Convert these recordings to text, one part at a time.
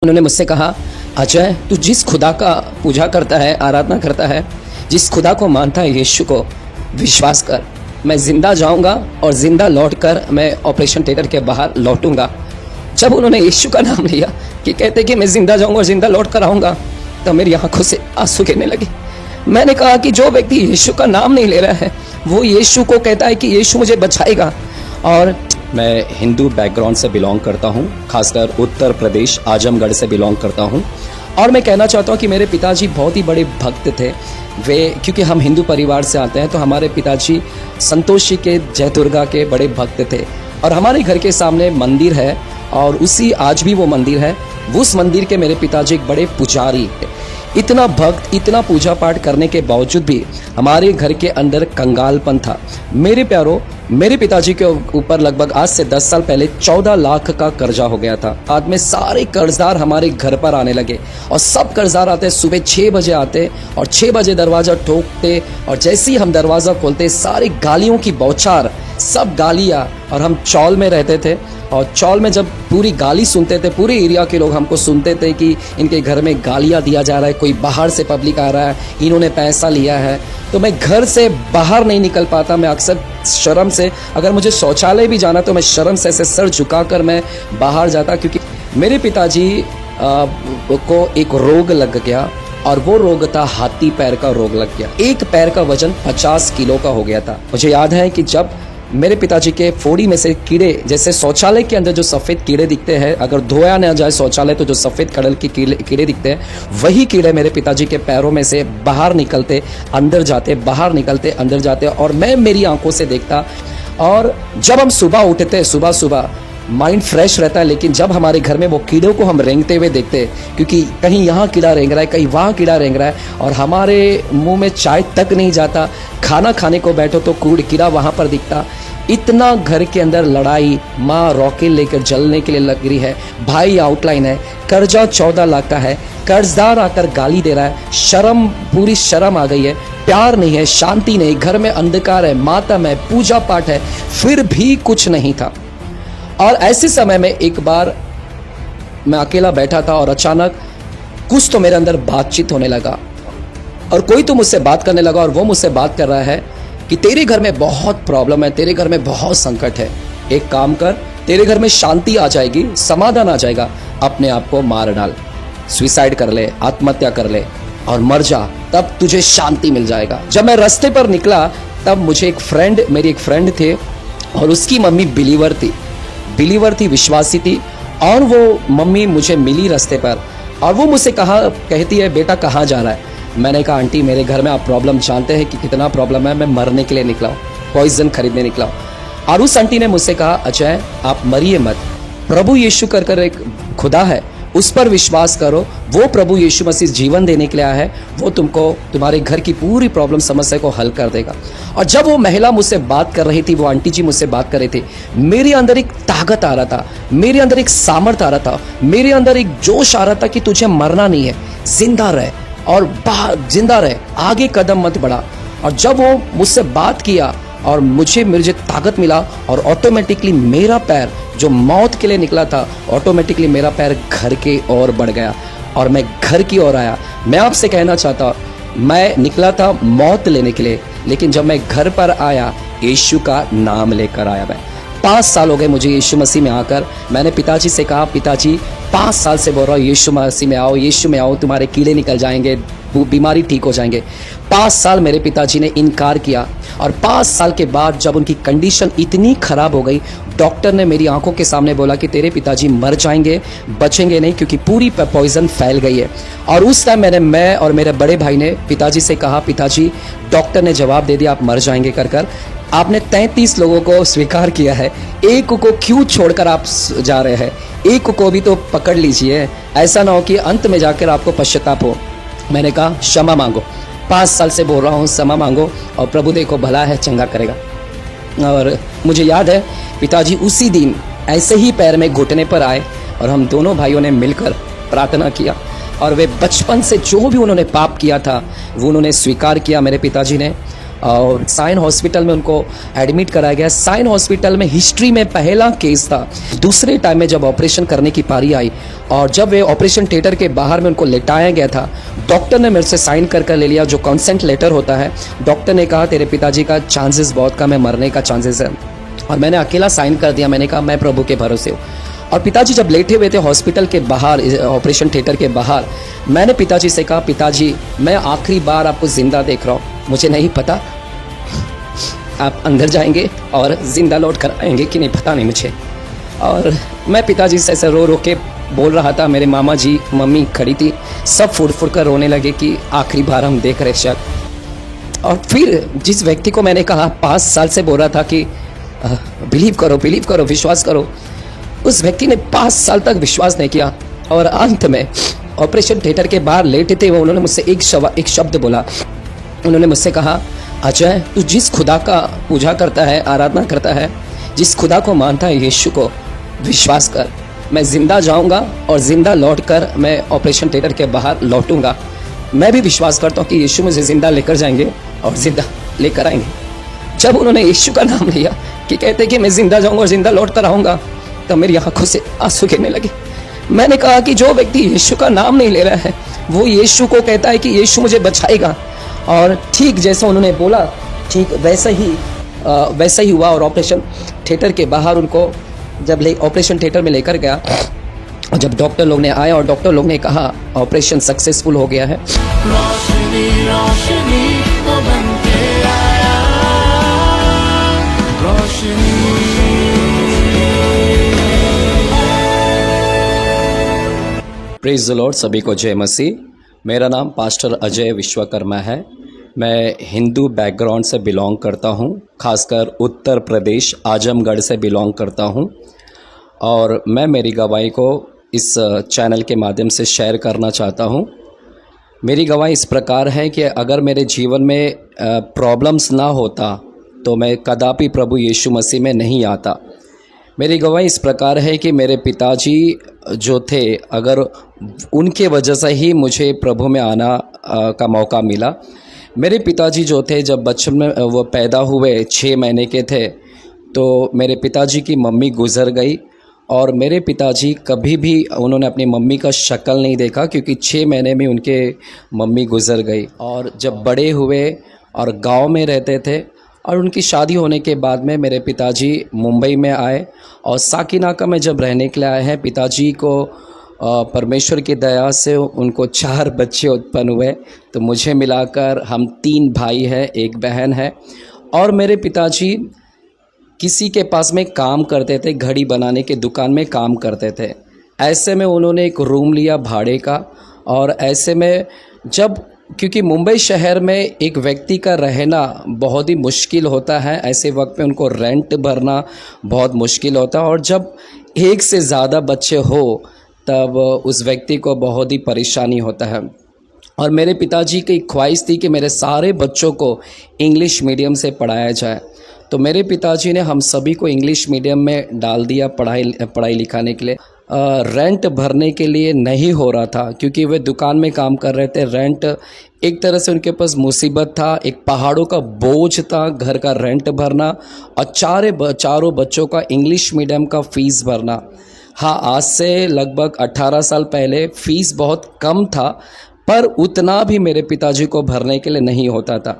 उन्होंने मुझसे कहा, अजय तू जिस खुदा का पूजा करता है, आराधना करता है, जिस खुदा को मानता है, यीशु को विश्वास कर। मैं ज़िंदा जाऊंगा और ज़िंदा लौटकर मैं ऑपरेशन थिएटर के बाहर लौटूंगा। जब उन्होंने यीशु का नाम लिया कि कहते कि मैं ज़िंदा जाऊंगा और ज़िंदा लौट कर आऊँगा, तो मेरी आंखों से आंसू गिरने लगे। मैंने कहा कि जो व्यक्ति यीशु का नाम नहीं ले रहा है वो यीशु को कहता है कि यीशु मुझे बचाएगा। और मैं हिंदू बैकग्राउंड से बिलोंग करता हूँ, खासकर उत्तर प्रदेश आजमगढ़ से बिलोंग करता हूँ। और मैं कहना चाहता हूँ कि मेरे पिताजी बहुत ही बड़े भक्त थे। वे क्योंकि हम हिंदू परिवार से आते हैं तो हमारे पिताजी संतोषी के, जय दुर्गा के बड़े भक्त थे। और हमारे घर के सामने मंदिर है और उसी आज भी वो मंदिर है। उस मंदिर के मेरे पिताजी एक बड़े पुजारी है। इतना भक्त, इतना पूजा पाठ करने के बावजूद भी हमारे घर के अंदर कंगालपन था। मेरे प्यारों, मेरे पिताजी के ऊपर लगभग आज से 10 साल पहले 14 लाख का कर्जा हो गया था। बाद में सारे कर्जदार हमारे घर पर आने लगे और सब कर्जदार आते सुबह 6 बजे आते और 6 बजे दरवाज़ा ठोकते और जैसे ही हम दरवाज़ा खोलते सारी गालियों की बौछार, सब गालियाँ। और हम चौल में रहते थे और चौल में जब पूरी गाली सुनते थे, पूरे एरिया के लोग हमको सुनते थे कि इनके घर में गालियाँ दिया जा रहा है, कोई बाहर से पब्लिक आ रहा है, इन्होंने पैसा लिया है। तो मैं घर से बाहर नहीं निकल पाता। मैं अक्सर शर्म से, अगर मुझे शौचालय भी जाना तो मैं शर्म से ऐसे सर झुकाकर मैं बाहर जाता, क्योंकि मेरे पिताजी को एक रोग लग गया और वो रोग था हाथी पैर का रोग लग गया। एक पैर का वजन 50 किलो का हो गया था। मुझे याद है कि जब मेरे पिताजी के फोड़ी में से कीड़े, जैसे शौचालय के अंदर जो सफ़ेद कीड़े दिखते हैं, अगर धोया ना जाए शौचालय तो जो सफ़ेद कलर के कीड़े दिखते हैं, वही कीड़े मेरे पिताजी के पैरों में से बाहर निकलते, अंदर जाते, बाहर निकलते, अंदर जाते। और मैं मेरी आंखों से देखता। और जब हम सुबह उठते, सुबह सुबह माइंड फ्रेश रहता है, लेकिन जब हमारे घर में वो कीड़ों को हम रेंगते हुए देखते, क्योंकि कहीं यहाँ कीड़ा रेंग रहा है, कहीं वहाँ कीड़ा रेंग रहा है, और हमारे मुंह में चाय तक नहीं जाता, खाना खाने को बैठो तो कीड़ा वहाँ पर दिखता। इतना घर के अंदर लड़ाई, माँ रॉकेट लेकर जलने के लिए लग रही है, भाई आउटलाइन है, कर्जा 14 लाख का है, कर्जदार आकर गाली दे रहा है, शर्म, पूरी शर्म आ गई है, प्यार नहीं है, शांति नहीं, घर में अंधकार है, मातम है, पूजा पाठ है, फिर भी कुछ नहीं था। और ऐसे समय में एक बार मैं अकेला बैठा था और अचानक कुछ तो मेरे अंदर बातचीत होने लगा और कोई तो मुझसे बात करने लगा। और वो मुझसे बात कर रहा है कि तेरे घर में बहुत प्रॉब्लम है, तेरे घर में बहुत संकट है, एक काम कर, तेरे घर में शांति आ जाएगी, समाधान आ जाएगा, अपने आप को मार डाल, सुसाइड कर ले, आत्महत्या कर ले और मर जा, तब तुझे शांति मिल जाएगा। जब मैं रास्ते पर निकला तब मुझे मेरी एक फ्रेंड थे और उसकी मम्मी बिलीवर थी, विश्वासी थी। और वो मम्मी मुझे मिली रास्ते पर और वो मुझसे कहती है, बेटा कहाँ जा रहा है? मैंने कहा, आंटी मेरे घर में आप प्रॉब्लम जानते हैं कि कितना प्रॉब्लम है, मैं मरने के लिए निकला हूँ, पॉइजन खरीदने निकला हूँ। और उस आंटी ने मुझसे कहा, अजय आप मरिए मत, प्रभु यीशु कर एक खुदा है, उस पर विश्वास करो, वो प्रभु यीशु मसीह जीवन देने के लिए आया है, वो तुमको तुम्हारे घर की पूरी प्रॉब्लम समस्या को हल कर देगा। और जब वो महिला मुझसे बात कर रही थी, वो आंटी जी मुझसे बात कर रहे थे, मेरे अंदर एक ताकत आ रहा था, मेरे अंदर एक सामर्थ्य आ रहा था, मेरे अंदर एक जोश आ रहा था कि तुझे मरना नहीं है, जिंदा रहे और जिंदा रहे, आगे कदम मत बढ़ा। और जब वो मुझसे बात किया और मुझे ताकत मिला और ऑटोमेटिकली मेरा पैर जो मौत के लिए निकला था, ऑटोमेटिकली मेरा पैर घर के ओर बढ़ गया और मैं घर की ओर आया। मैं आपसे कहना चाहता, मैं निकला था मौत लेने के लिए, लेकिन जब मैं घर पर आया यीशु का नाम लेकर आया। मैं 5 साल हो गए मुझे यीशु मसीह में आकर। मैंने पिताजी से कहा, पिताजी 5 साल से बोल रहा हूँ यीशु मसीह में आओ, यीशु में आओ, तुम्हारे कीड़े निकल जाएंगे, बीमारी ठीक हो जाएंगे। 5 साल मेरे पिताजी ने इनकार किया और 5 साल के बाद जब उनकी कंडीशन इतनी ख़राब हो गई, डॉक्टर ने मेरी आंखों के सामने बोला कि तेरे पिताजी मर जाएंगे, बचेंगे नहीं, क्योंकि पूरी पॉइजन फैल गई है। और उस टाइम मैं और मेरे बड़े भाई ने पिताजी से कहा, पिताजी डॉक्टर ने जवाब दे दिया आप मर जाएंगे कर आपने 33 लोगों को स्वीकार किया है, एक को क्यों छोड़कर आप जा रहे हैं? एक को भी तो पकड़ लीजिए, ऐसा ना हो कि अंत में जाकर आपको पश्चाताप हो। मैंने कहा क्षमा मांगो, 5 साल से बोल रहा हूँ क्षमा मांगो और प्रभु देखो भला है, चंगा करेगा। और मुझे याद है पिताजी उसी दिन ऐसे ही पैर में घुटने पर आए और हम दोनों भाइयों ने मिलकर प्रार्थना किया और वे बचपन से जो भी उन्होंने पाप किया था वो उन्होंने स्वीकार किया मेरे पिताजी ने। और साइन हॉस्पिटल में उनको एडमिट कराया गया। साइन हॉस्पिटल में हिस्ट्री में पहला केस था। दूसरे टाइम में जब ऑपरेशन करने की पारी आई और जब वे ऑपरेशन थिएटर के बाहर में उनको लेटाया गया था, डॉक्टर ने मेरे से साइन कर ले लिया, जो कंसेंट लेटर होता है। डॉक्टर ने कहा तेरे पिताजी का चांसेस बहुत कम है, मरने का चांसेस है, और मैंने अकेला साइन कर दिया। मैंने कहा मैं प्रभु के भरोसे हूँ। और पिताजी जब लेटे हुए थे हॉस्पिटल के बाहर, ऑपरेशन थिएटर के बाहर, मैंने पिताजी से कहा पिताजी मैं आखिरी बार आपको ज़िंदा देख रहा हूँ, मुझे नहीं पता आप अंदर जाएंगे और ज़िंदा लौट कर आएंगे कि नहीं, पता नहीं मुझे। और मैं पिताजी से ऐसे रो के बोल रहा था। मेरे मामा जी मम्मी खड़ी थी, सब फुड़ कर रोने लगे कि आखिरी बार हम देख रहे शायद। और फिर जिस व्यक्ति को मैंने कहा 5 साल से बोल रहा था कि बिलीव करो, विश्वास करो, उस व्यक्ति ने 5 साल तक विश्वास नहीं किया। और अंत में ऑपरेशन थिएटर के बाहर लेटे थे, उन्होंने मुझसे एक शब्द बोला। उन्होंने मुझसे कहा अजय तू जिस खुदा का पूजा करता है, आराधना करता है, जिस खुदा को मानता है यीशु को विश्वास कर, मैं ज़िंदा जाऊंगा और ज़िंदा लौट कर मैं ऑपरेशन थिएटर के बाहर लौटूंगा। मैं भी विश्वास करता हूँ कि यीशु मुझे ज़िंदा लेकर जाएंगे और ज़िंदा लेकर आएंगे। जब उन्होंने यीशु का नाम लिया कि कहते कि मैं ज़िंदा जाऊंगा और ज़िंदा लौट कर आऊँगा, तब मेरी आंखों से आंसू गिरने लगे। मैंने कहा कि जो व्यक्ति यीशु का नाम नहीं ले रहा है वो यीशु को कहता है कि यीशु मुझे बचाएगा। और ठीक जैसा उन्होंने बोला ठीक वैसा ही हुआ। और ऑपरेशन थिएटर के बाहर उनको जब ऑपरेशन थिएटर में लेकर गया, और जब डॉक्टर लोग ने आया और डॉक्टर लोग ने कहा ऑपरेशन सक्सेसफुल हो गया है। रोशनी रोशनी तो बन के आया, रोशनी। प्रेज़ द लॉर्ड, सभी को जय मसीह। मेरा नाम पास्टर अजय विश्वकर्मा है। मैं हिंदू बैकग्राउंड से बिलोंग करता हूँ, खासकर उत्तर प्रदेश आजमगढ़ से बिलोंग करता हूँ। और मैं मेरी गवाही को इस चैनल के माध्यम से शेयर करना चाहता हूँ। मेरी गवाही इस प्रकार है कि अगर मेरे जीवन में प्रॉब्लम्स ना होता तो मैं कदापि प्रभु यीशु मसीह में नहीं आता। मेरी गवाही इस प्रकार है कि मेरे पिताजी जो थे, अगर उनके वजह से ही मुझे प्रभु में आना का मौका मिला। मेरे पिताजी जो थे, जब बचपन में वो पैदा हुए 6 महीने के थे, तो मेरे पिताजी की मम्मी गुज़र गई। और मेरे पिताजी कभी भी उन्होंने अपनी मम्मी का शक्ल नहीं देखा, क्योंकि 6 महीने में उनके मम्मी गुज़र गई। और जब बड़े हुए और गांव में रहते थे, और उनकी शादी होने के बाद में मेरे पिताजी मुंबई में आए। और साकिनाका में जब रहने के लिए आए हैं, पिताजी को परमेश्वर की दया से उनको 4 बच्चे उत्पन्न हुए। तो मुझे मिलाकर हम 3 भाई हैं, 1 बहन है। और मेरे पिताजी किसी के पास में काम करते थे, घड़ी बनाने के दुकान में काम करते थे। ऐसे में उन्होंने एक रूम लिया भाड़े का। और ऐसे में जब, क्योंकि मुंबई शहर में एक व्यक्ति का रहना बहुत ही मुश्किल होता है, ऐसे वक्त में उनको रेंट भरना बहुत मुश्किल होता है। और जब 1 से ज़्यादा बच्चे हो तब उस व्यक्ति को बहुत ही परेशानी होता है। और मेरे पिताजी की ख्वाहिश थी कि मेरे सारे बच्चों को इंग्लिश मीडियम से पढ़ाया जाए। तो मेरे पिताजी ने हम सभी को इंग्लिश मीडियम में डाल दिया पढ़ाई लिखाने के लिए। रेंट भरने के लिए नहीं हो रहा था, क्योंकि वे दुकान में काम कर रहे थे। रेंट एक तरह से उनके पास मुसीबत था, एक पहाड़ों का बोझ था घर का रेंट भरना, और चारों बच्चों का इंग्लिश मीडियम का फ़ीस भरना। हाँ, आज से लगभग 18 साल पहले फ़ीस बहुत कम था, पर उतना भी मेरे पिताजी को भरने के लिए नहीं होता था।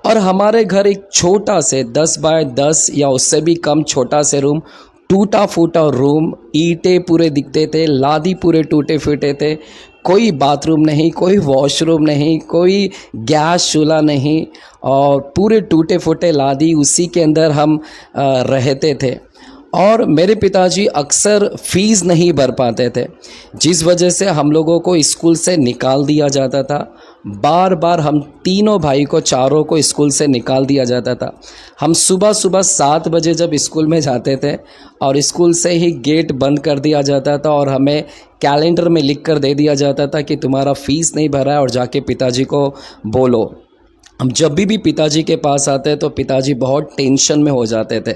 और हमारे घर एक छोटा से 10 बाय 10 या उससे भी कम छोटा से रूम, टूटा फूटा रूम, ईंटें पूरे दिखते थे, लादी पूरे टूटे फूटे थे, कोई बाथरूम नहीं, कोई वॉशरूम नहीं, कोई गैस चूल्हा नहीं, और पूरे टूटे फूटे लादी, उसी के अंदर हम रहते थे। और मेरे पिताजी अक्सर फ़ीस नहीं भर पाते थे, जिस वजह से हम लोगों को स्कूल से निकाल दिया जाता था। बार बार हम तीनों भाई को, चारों को स्कूल से निकाल दिया जाता था। हम सुबह 7 बजे जब स्कूल में जाते थे और स्कूल से ही गेट बंद कर दिया जाता था, और हमें कैलेंडर में लिख कर दे दिया जाता था कि तुम्हारा फ़ीस नहीं भरा है और जाके पिताजी को बोलो। हम जब भी पिताजी के पास आते तो पिताजी बहुत टेंशन में हो जाते थे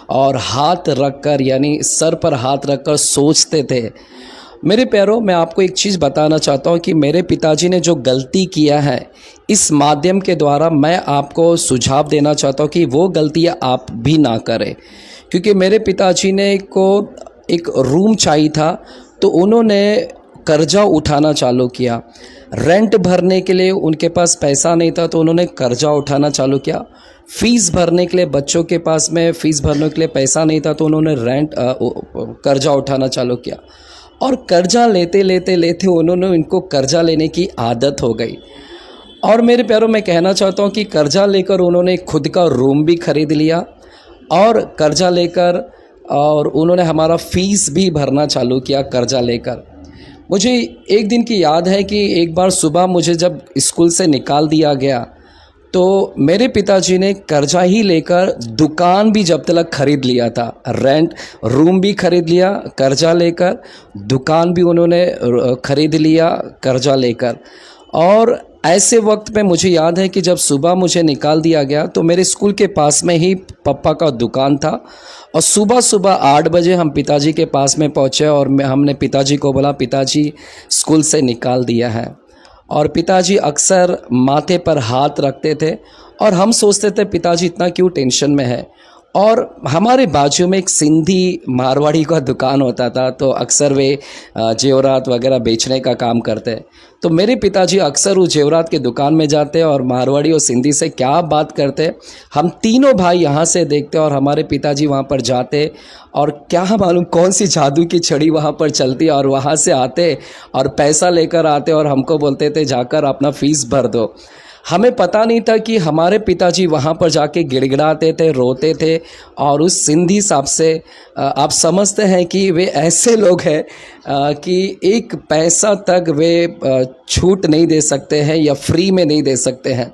और हाथ रख कर, यानी सर पर हाथ रख कर सोचते थे। मेरे प्यारों, मैं आपको एक चीज़ बताना चाहता हूँ कि मेरे पिताजी ने जो गलती किया है, इस माध्यम के द्वारा मैं आपको सुझाव देना चाहता हूँ कि वो गलतियाँ आप भी ना करें। क्योंकि मेरे पिताजी ने को एक रूम चाहिए था, तो उन्होंने कर्जा उठाना चालू किया। रेंट भरने के लिए उनके पास पैसा नहीं था, तो उन्होंने कर्जा उठाना चालू किया। फ़ीस भरने के लिए, बच्चों के पास में फ़ीस भरने के लिए पैसा नहीं था, तो उन्होंने कर्जा उठाना चालू किया। और कर्जा लेते लेते लेते उन्होंने इनको कर्जा लेने की आदत हो गई। और मेरे प्यारों, मैं कहना चाहता हूँ कि कर्जा लेकर उन्होंने खुद का रूम भी खरीद लिया, और कर्जा लेकर और उन्होंने हमारा फ़ीस भी भरना चालू किया कर्जा लेकर। मुझे एक दिन की याद है कि एक बार सुबह मुझे जब स्कूल से निकाल दिया गया, तो मेरे पिताजी ने कर्जा ही लेकर दुकान भी जब तक खरीद लिया था। रेंट रूम भी खरीद लिया कर्जा लेकर, दुकान भी उन्होंने खरीद लिया कर्जा लेकर। और ऐसे वक्त में मुझे याद है कि जब सुबह मुझे निकाल दिया गया, तो मेरे स्कूल के पास में ही पापा का दुकान था, और सुबह सुबह 8 बजे हम पिताजी के पास में पहुँचे, और हमने पिताजी को बोला, पिताजी स्कूल से निकाल दिया है। और पिताजी अक्सर माथे पर हाथ रखते थे, और हम सोचते थे पिताजी इतना क्यों टेंशन में है। और हमारे बाजू में एक सिंधी मारवाड़ी का दुकान होता था, तो अक्सर वे जेवरात वगैरह बेचने का काम करते। तो मेरे पिताजी अक्सर उस जेवरात के दुकान में जाते और मारवाड़ी और सिंधी से क्या बात करते, हम तीनों भाई यहाँ से देखते और हमारे पिताजी वहाँ पर जाते, और क्या मालूम कौन सी जादू की छड़ी वहाँ पर चलती, और वहाँ से आते और पैसा लेकर आते और हमको बोलते थे जाकर अपना फ़ीस भर दो। हमें पता नहीं था कि हमारे पिताजी वहाँ पर जाके गिड़गिड़ाते थे, रोते थे, और उस सिंधी साहब से आप समझते हैं कि वे ऐसे लोग हैं कि एक पैसा तक वे छूट नहीं दे सकते हैं या फ्री में नहीं दे सकते हैं।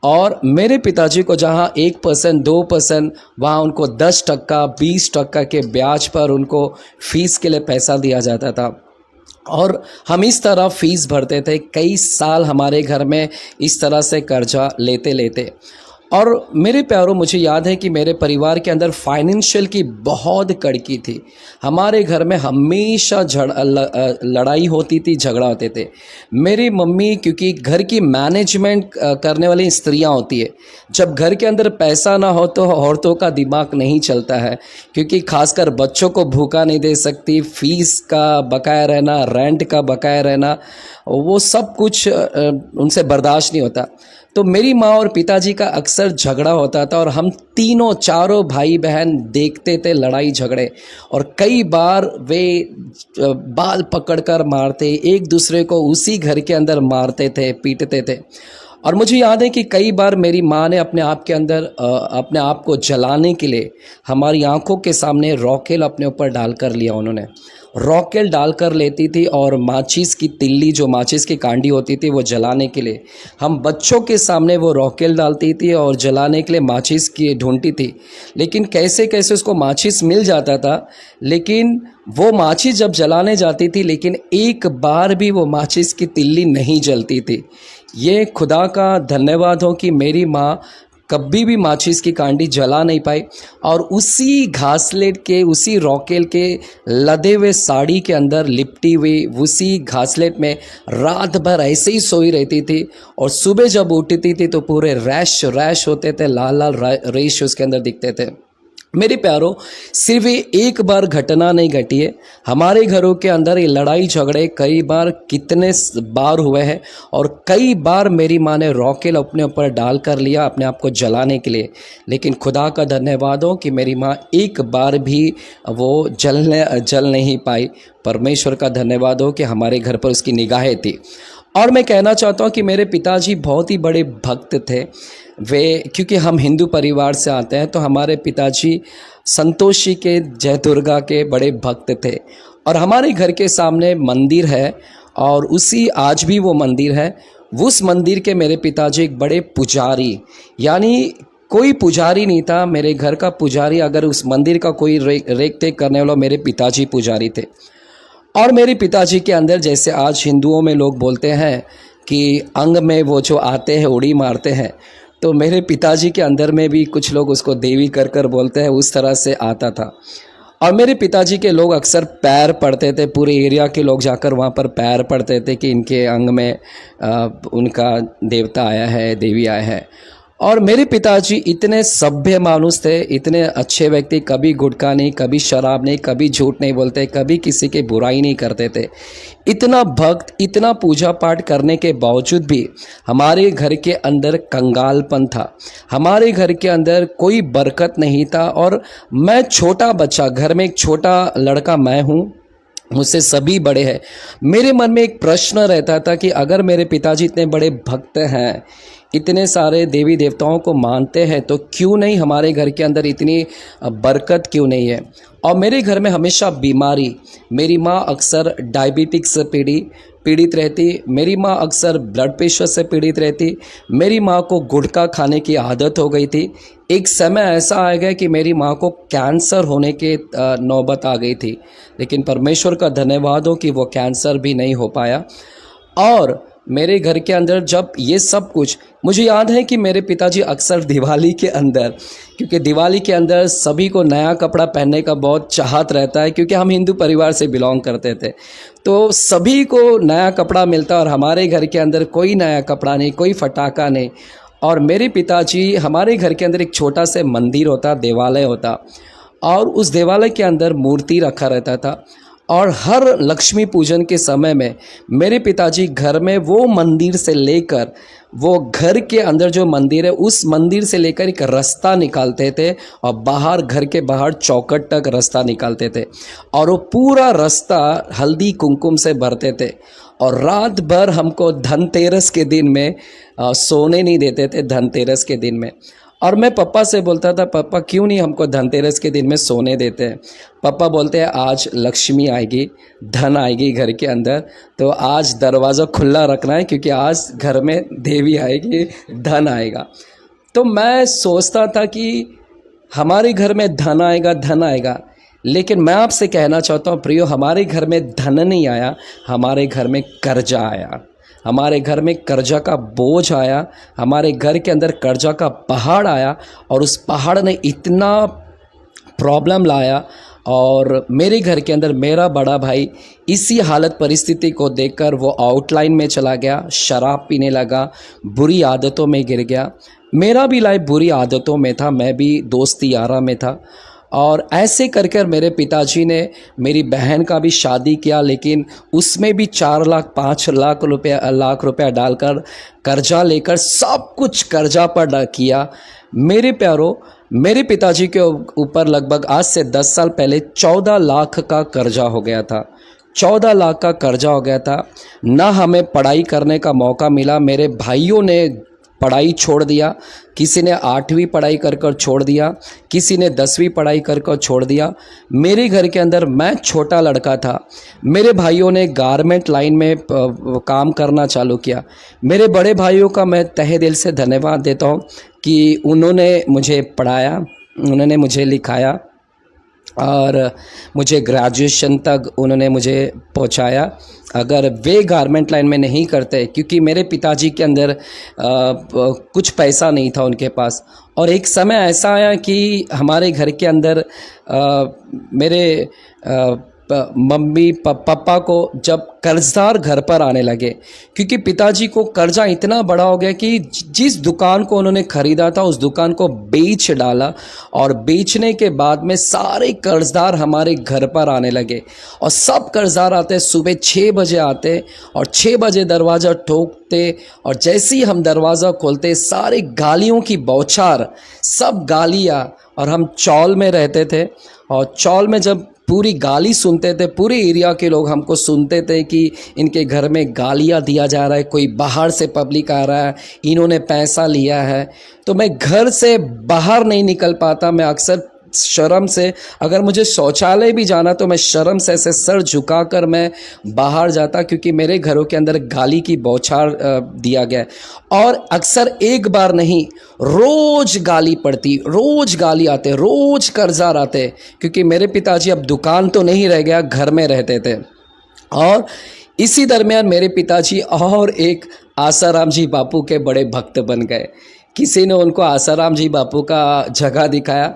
और मेरे पिताजी को जहाँ 1%, 2%, वहाँ उनको 10%, 20% के ब्याज पर उनको फ़ीस के लिए पैसा दिया जाता था, और हम इस तरह फ़ीस भरते थे। कई साल हमारे घर में इस तरह से कर्जा लेते लेते। और मेरे प्यारों, मुझे याद है कि मेरे परिवार के अंदर फाइनेंशियल की बहुत कड़की थी। हमारे घर में हमेशा लड़ाई होती थी, झगड़ा होते थे। मेरी मम्मी, क्योंकि घर की मैनेजमेंट करने वाली स्त्रियां होती है, जब घर के अंदर पैसा ना हो तो औरतों का दिमाग नहीं चलता है, क्योंकि खासकर बच्चों को भूखा नहीं दे सकती, फ़ीस का बकाया रहना, रेंट का बकाया रहना, वो सब कुछ उनसे बर्दाश्त नहीं होता। तो मेरी माँ और पिताजी का अक्सर झगड़ा होता था, और हम तीनों चारों भाई बहन देखते थे लड़ाई झगड़े, और कई बार वे बाल पकड़कर मारते, एक दूसरे को उसी घर के अंदर मारते थे, पीटते थे। और मुझे याद है कि कई बार मेरी माँ ने अपने आप के अंदर अपने आप को जलाने के लिए हमारी आंखों के सामने रॉकेल अपने ऊपर डालकर लिया। उन्होंने रॉकेल डालकर लेती थी, और माचिस की तिल्ली, जो माचिस की कांडी होती थी, वो जलाने के लिए हम बच्चों के सामने वो रॉकेल डालती थी और जलाने के लिए माचिस की ढूंढती थी। लेकिन कैसे कैसे उसको माचिस मिल जाता था, लेकिन वो माचिस जब जलाने जाती थी, लेकिन एक बार भी वो माचिस की तिल्ली नहीं जलती थी। ये खुदा का धन्यवाद हो कि मेरी माँ कभी भी माचिस की कांडी जला नहीं पाई, और उसी घासलेट के, उसी रॉकेल के लदे हुए साड़ी के अंदर लिपटी हुई उसी घासलेट में रात भर ऐसे ही सोई रहती थी, और सुबह जब उठती थी तो पूरे रैश होते थे, लाल लाल रेश उसके अंदर दिखते थे। मेरे प्यारों, सिर्फ एक बार घटना नहीं घटी है, हमारे घरों के अंदर ये लड़ाई झगड़े कई बार, कितने बार हुए हैं, और कई बार मेरी माँ ने रॉकेल अपने ऊपर डाल कर लिया अपने आप को जलाने के लिए। लेकिन खुदा का धन्यवाद हो कि मेरी माँ एक बार भी वो जल नहीं पाई। परमेश्वर का धन्यवाद हो कि हमारे घर पर उसकी निगाहें थी। और मैं कहना चाहता हूँ कि मेरे पिताजी बहुत ही बड़े भक्त थे। वे, क्योंकि हम हिंदू परिवार से आते हैं, तो हमारे पिताजी संतोषी के, जय दुर्गा के बड़े भक्त थे। और हमारे घर के सामने मंदिर है, और उसी आज भी वो मंदिर है। उस मंदिर के मेरे पिताजी एक बड़े पुजारी, यानी कोई पुजारी नहीं था मेरे घर का पुजारी, अगर उस मंदिर का कोई रेख देख करने वाला मेरे पिताजी पुजारी थे। और मेरे पिताजी के अंदर, जैसे आज हिंदुओं में लोग बोलते हैं कि अंग में वो जो आते हैं उड़ी मारते हैं, तो मेरे पिताजी के अंदर में भी कुछ लोग उसको देवी कर बोलते हैं, उस तरह से आता था। और मेरे पिताजी के लोग अक्सर पैर पड़ते थे, पूरे एरिया के लोग जाकर वहाँ पर पैर पड़ते थे कि इनके अंग में उनका देवता आया है, देवी आया है। और मेरे पिताजी इतने सभ्य मानुस थे, इतने अच्छे व्यक्ति, कभी गुटखा नहीं, कभी शराब नहीं, कभी झूठ नहीं बोलते, कभी किसी की बुराई नहीं करते थे। इतना भक्त, इतना पूजा पाठ करने के बावजूद भी हमारे घर के अंदर कंगालपन था, हमारे घर के अंदर कोई बरकत नहीं था। और मैं छोटा बच्चा, घर में एक छोटा लड़का मैं हूँ, मुझसे सभी बड़े हैं। मेरे मन में एक प्रश्न रहता था कि अगर मेरे पिताजी इतने बड़े भक्त हैं, इतने सारे देवी देवताओं को मानते हैं, तो क्यों नहीं हमारे घर के अंदर इतनी बरकत क्यों नहीं है। और मेरे घर में हमेशा बीमारी, मेरी माँ अक्सर डायबिटिक्स से पीड़ित रहती, मेरी माँ अक्सर ब्लड प्रेशर से पीड़ित रहती, मेरी माँ को गुटखा खाने की आदत हो गई थी। एक समय ऐसा आ गया कि मेरी माँ को कैंसर होने के नौबत आ गई थी, लेकिन परमेश्वर का धन्यवाद हो कि वो कैंसर भी नहीं हो पाया। और मेरे घर के अंदर जब ये सब कुछ, मुझे याद है कि मेरे पिताजी अक्सर दिवाली के अंदर, क्योंकि दिवाली के अंदर सभी को नया कपड़ा पहनने का बहुत चाहत रहता है, क्योंकि हम हिंदू परिवार से बिलोंग करते थे, तो सभी को नया कपड़ा मिलता और हमारे घर के अंदर कोई नया कपड़ा नहीं, कोई फटाका नहीं। और मेरे पिताजी, हमारे घर के अंदर एक छोटा सा मंदिर होता, देवालय होता, और उस देवालय के अंदर मूर्ति रखा रहता था। और हर लक्ष्मी पूजन के समय में मेरे पिताजी घर में वो मंदिर से लेकर, वो घर के अंदर जो मंदिर है उस मंदिर से लेकर एक रास्ता निकालते थे, और बाहर, घर के बाहर चौखट तक रास्ता निकालते थे, और वो पूरा रास्ता हल्दी कुमकुम से भरते थे। और रात भर हमको धनतेरस के दिन में सोने नहीं देते थे, धनतेरस के दिन में। और मैं पापा से बोलता था, पापा क्यों नहीं हमको धनतेरस के दिन में सोने देते हैं। पापा बोलते हैं आज लक्ष्मी आएगी, धन आएगी घर के अंदर, तो आज दरवाज़ा खुला रखना है, क्योंकि आज घर में देवी आएगी, धन आएगा। तो मैं सोचता था कि हमारे घर में धन आएगा, धन आएगा, लेकिन मैं आपसे कहना चाहता हूँ प्रियो, हमारे घर में धन नहीं आया, हमारे घर में कर्जा आया, हमारे घर में कर्जा का बोझ आया, हमारे घर के अंदर कर्जा का पहाड़ आया, और उस पहाड़ ने इतना प्रॉब्लम लाया। और मेरे घर के अंदर मेरा बड़ा भाई इसी हालत परिस्थिति को देखकर वो आउटलाइन में चला गया, शराब पीने लगा, बुरी आदतों में गिर गया। मेरा भी लाइफ बुरी आदतों में था, मैं भी दोस्ती यारा में था। और ऐसे कर कर मेरे पिताजी ने मेरी बहन का भी शादी किया, लेकिन उसमें भी 4 लाख 5 लाख रुपया डालकर कर्जा लेकर सब कुछ कर्जा पर किया। मेरे प्यारों, मेरे पिताजी के ऊपर लगभग आज से 10 साल पहले 14 लाख का कर्जा हो गया था, 14 लाख का कर्जा हो गया था। ना हमें पढ़ाई करने का मौका मिला, मेरे भाइयों ने पढ़ाई छोड़ दिया, किसी ने 8वीं पढ़ाई कर कर छोड़ दिया, किसी ने 10वीं पढ़ाई कर कर छोड़ दिया। मेरे घर के अंदर मैं छोटा लड़का था, मेरे भाइयों ने गारमेंट लाइन में काम करना चालू किया। मेरे बड़े भाइयों का मैं तहे दिल से धन्यवाद देता हूँ कि उन्होंने मुझे पढ़ाया, उन्होंने मुझे लिखाया, और मुझे ग्रेजुएशन तक उन्होंने मुझे पहुंचाया। अगर वे गारमेंट लाइन में नहीं करते, क्योंकि मेरे पिताजी के अंदर कुछ पैसा नहीं था उनके पास, और एक समय ऐसा आया कि हमारे घर के अंदर मेरे मम्मी पापा को जब कर्जदार घर पर आने लगे, क्योंकि पिताजी को कर्जा इतना बड़ा हो गया कि जिस दुकान को उन्होंने खरीदा था उस दुकान को बेच डाला, और बेचने के बाद में सारे कर्जदार हमारे घर पर आने लगे। और सब कर्जदार आते, सुबह 6 बजे आते और 6 बजे दरवाज़ा ठोकते, और जैसे ही हम दरवाज़ा खोलते सारे गालियों की बौछार, सब गालियाँ। और हम चौल में रहते थे, और चौल में जब पूरी गाली सुनते थे, पूरे एरिया के लोग हमको सुनते थे कि इनके घर में गालियाँ दिया जा रहा है, कोई बाहर से पब्लिक आ रहा है, इन्होंने पैसा लिया है। तो मैं घर से बाहर नहीं निकल पाता, मैं अक्सर शर्म से, अगर मुझे शौचालय भी जाना तो मैं शर्म से ऐसे सर झुकाकर मैं बाहर जाता, क्योंकि मेरे घरों के अंदर गाली की बौछार दिया गया। और अक्सर एक बार नहीं, रोज गाली पड़ती, रोज गाली आते, रोज कर्जदार आते, क्योंकि मेरे पिताजी अब दुकान तो नहीं रह गया, घर में रहते थे। और इसी दरमियान मेरे पिताजी और एक आसाराम जी बापू के बड़े भक्त बन गए। किसी ने उनको आसाराम जी बापू का जगह दिखाया,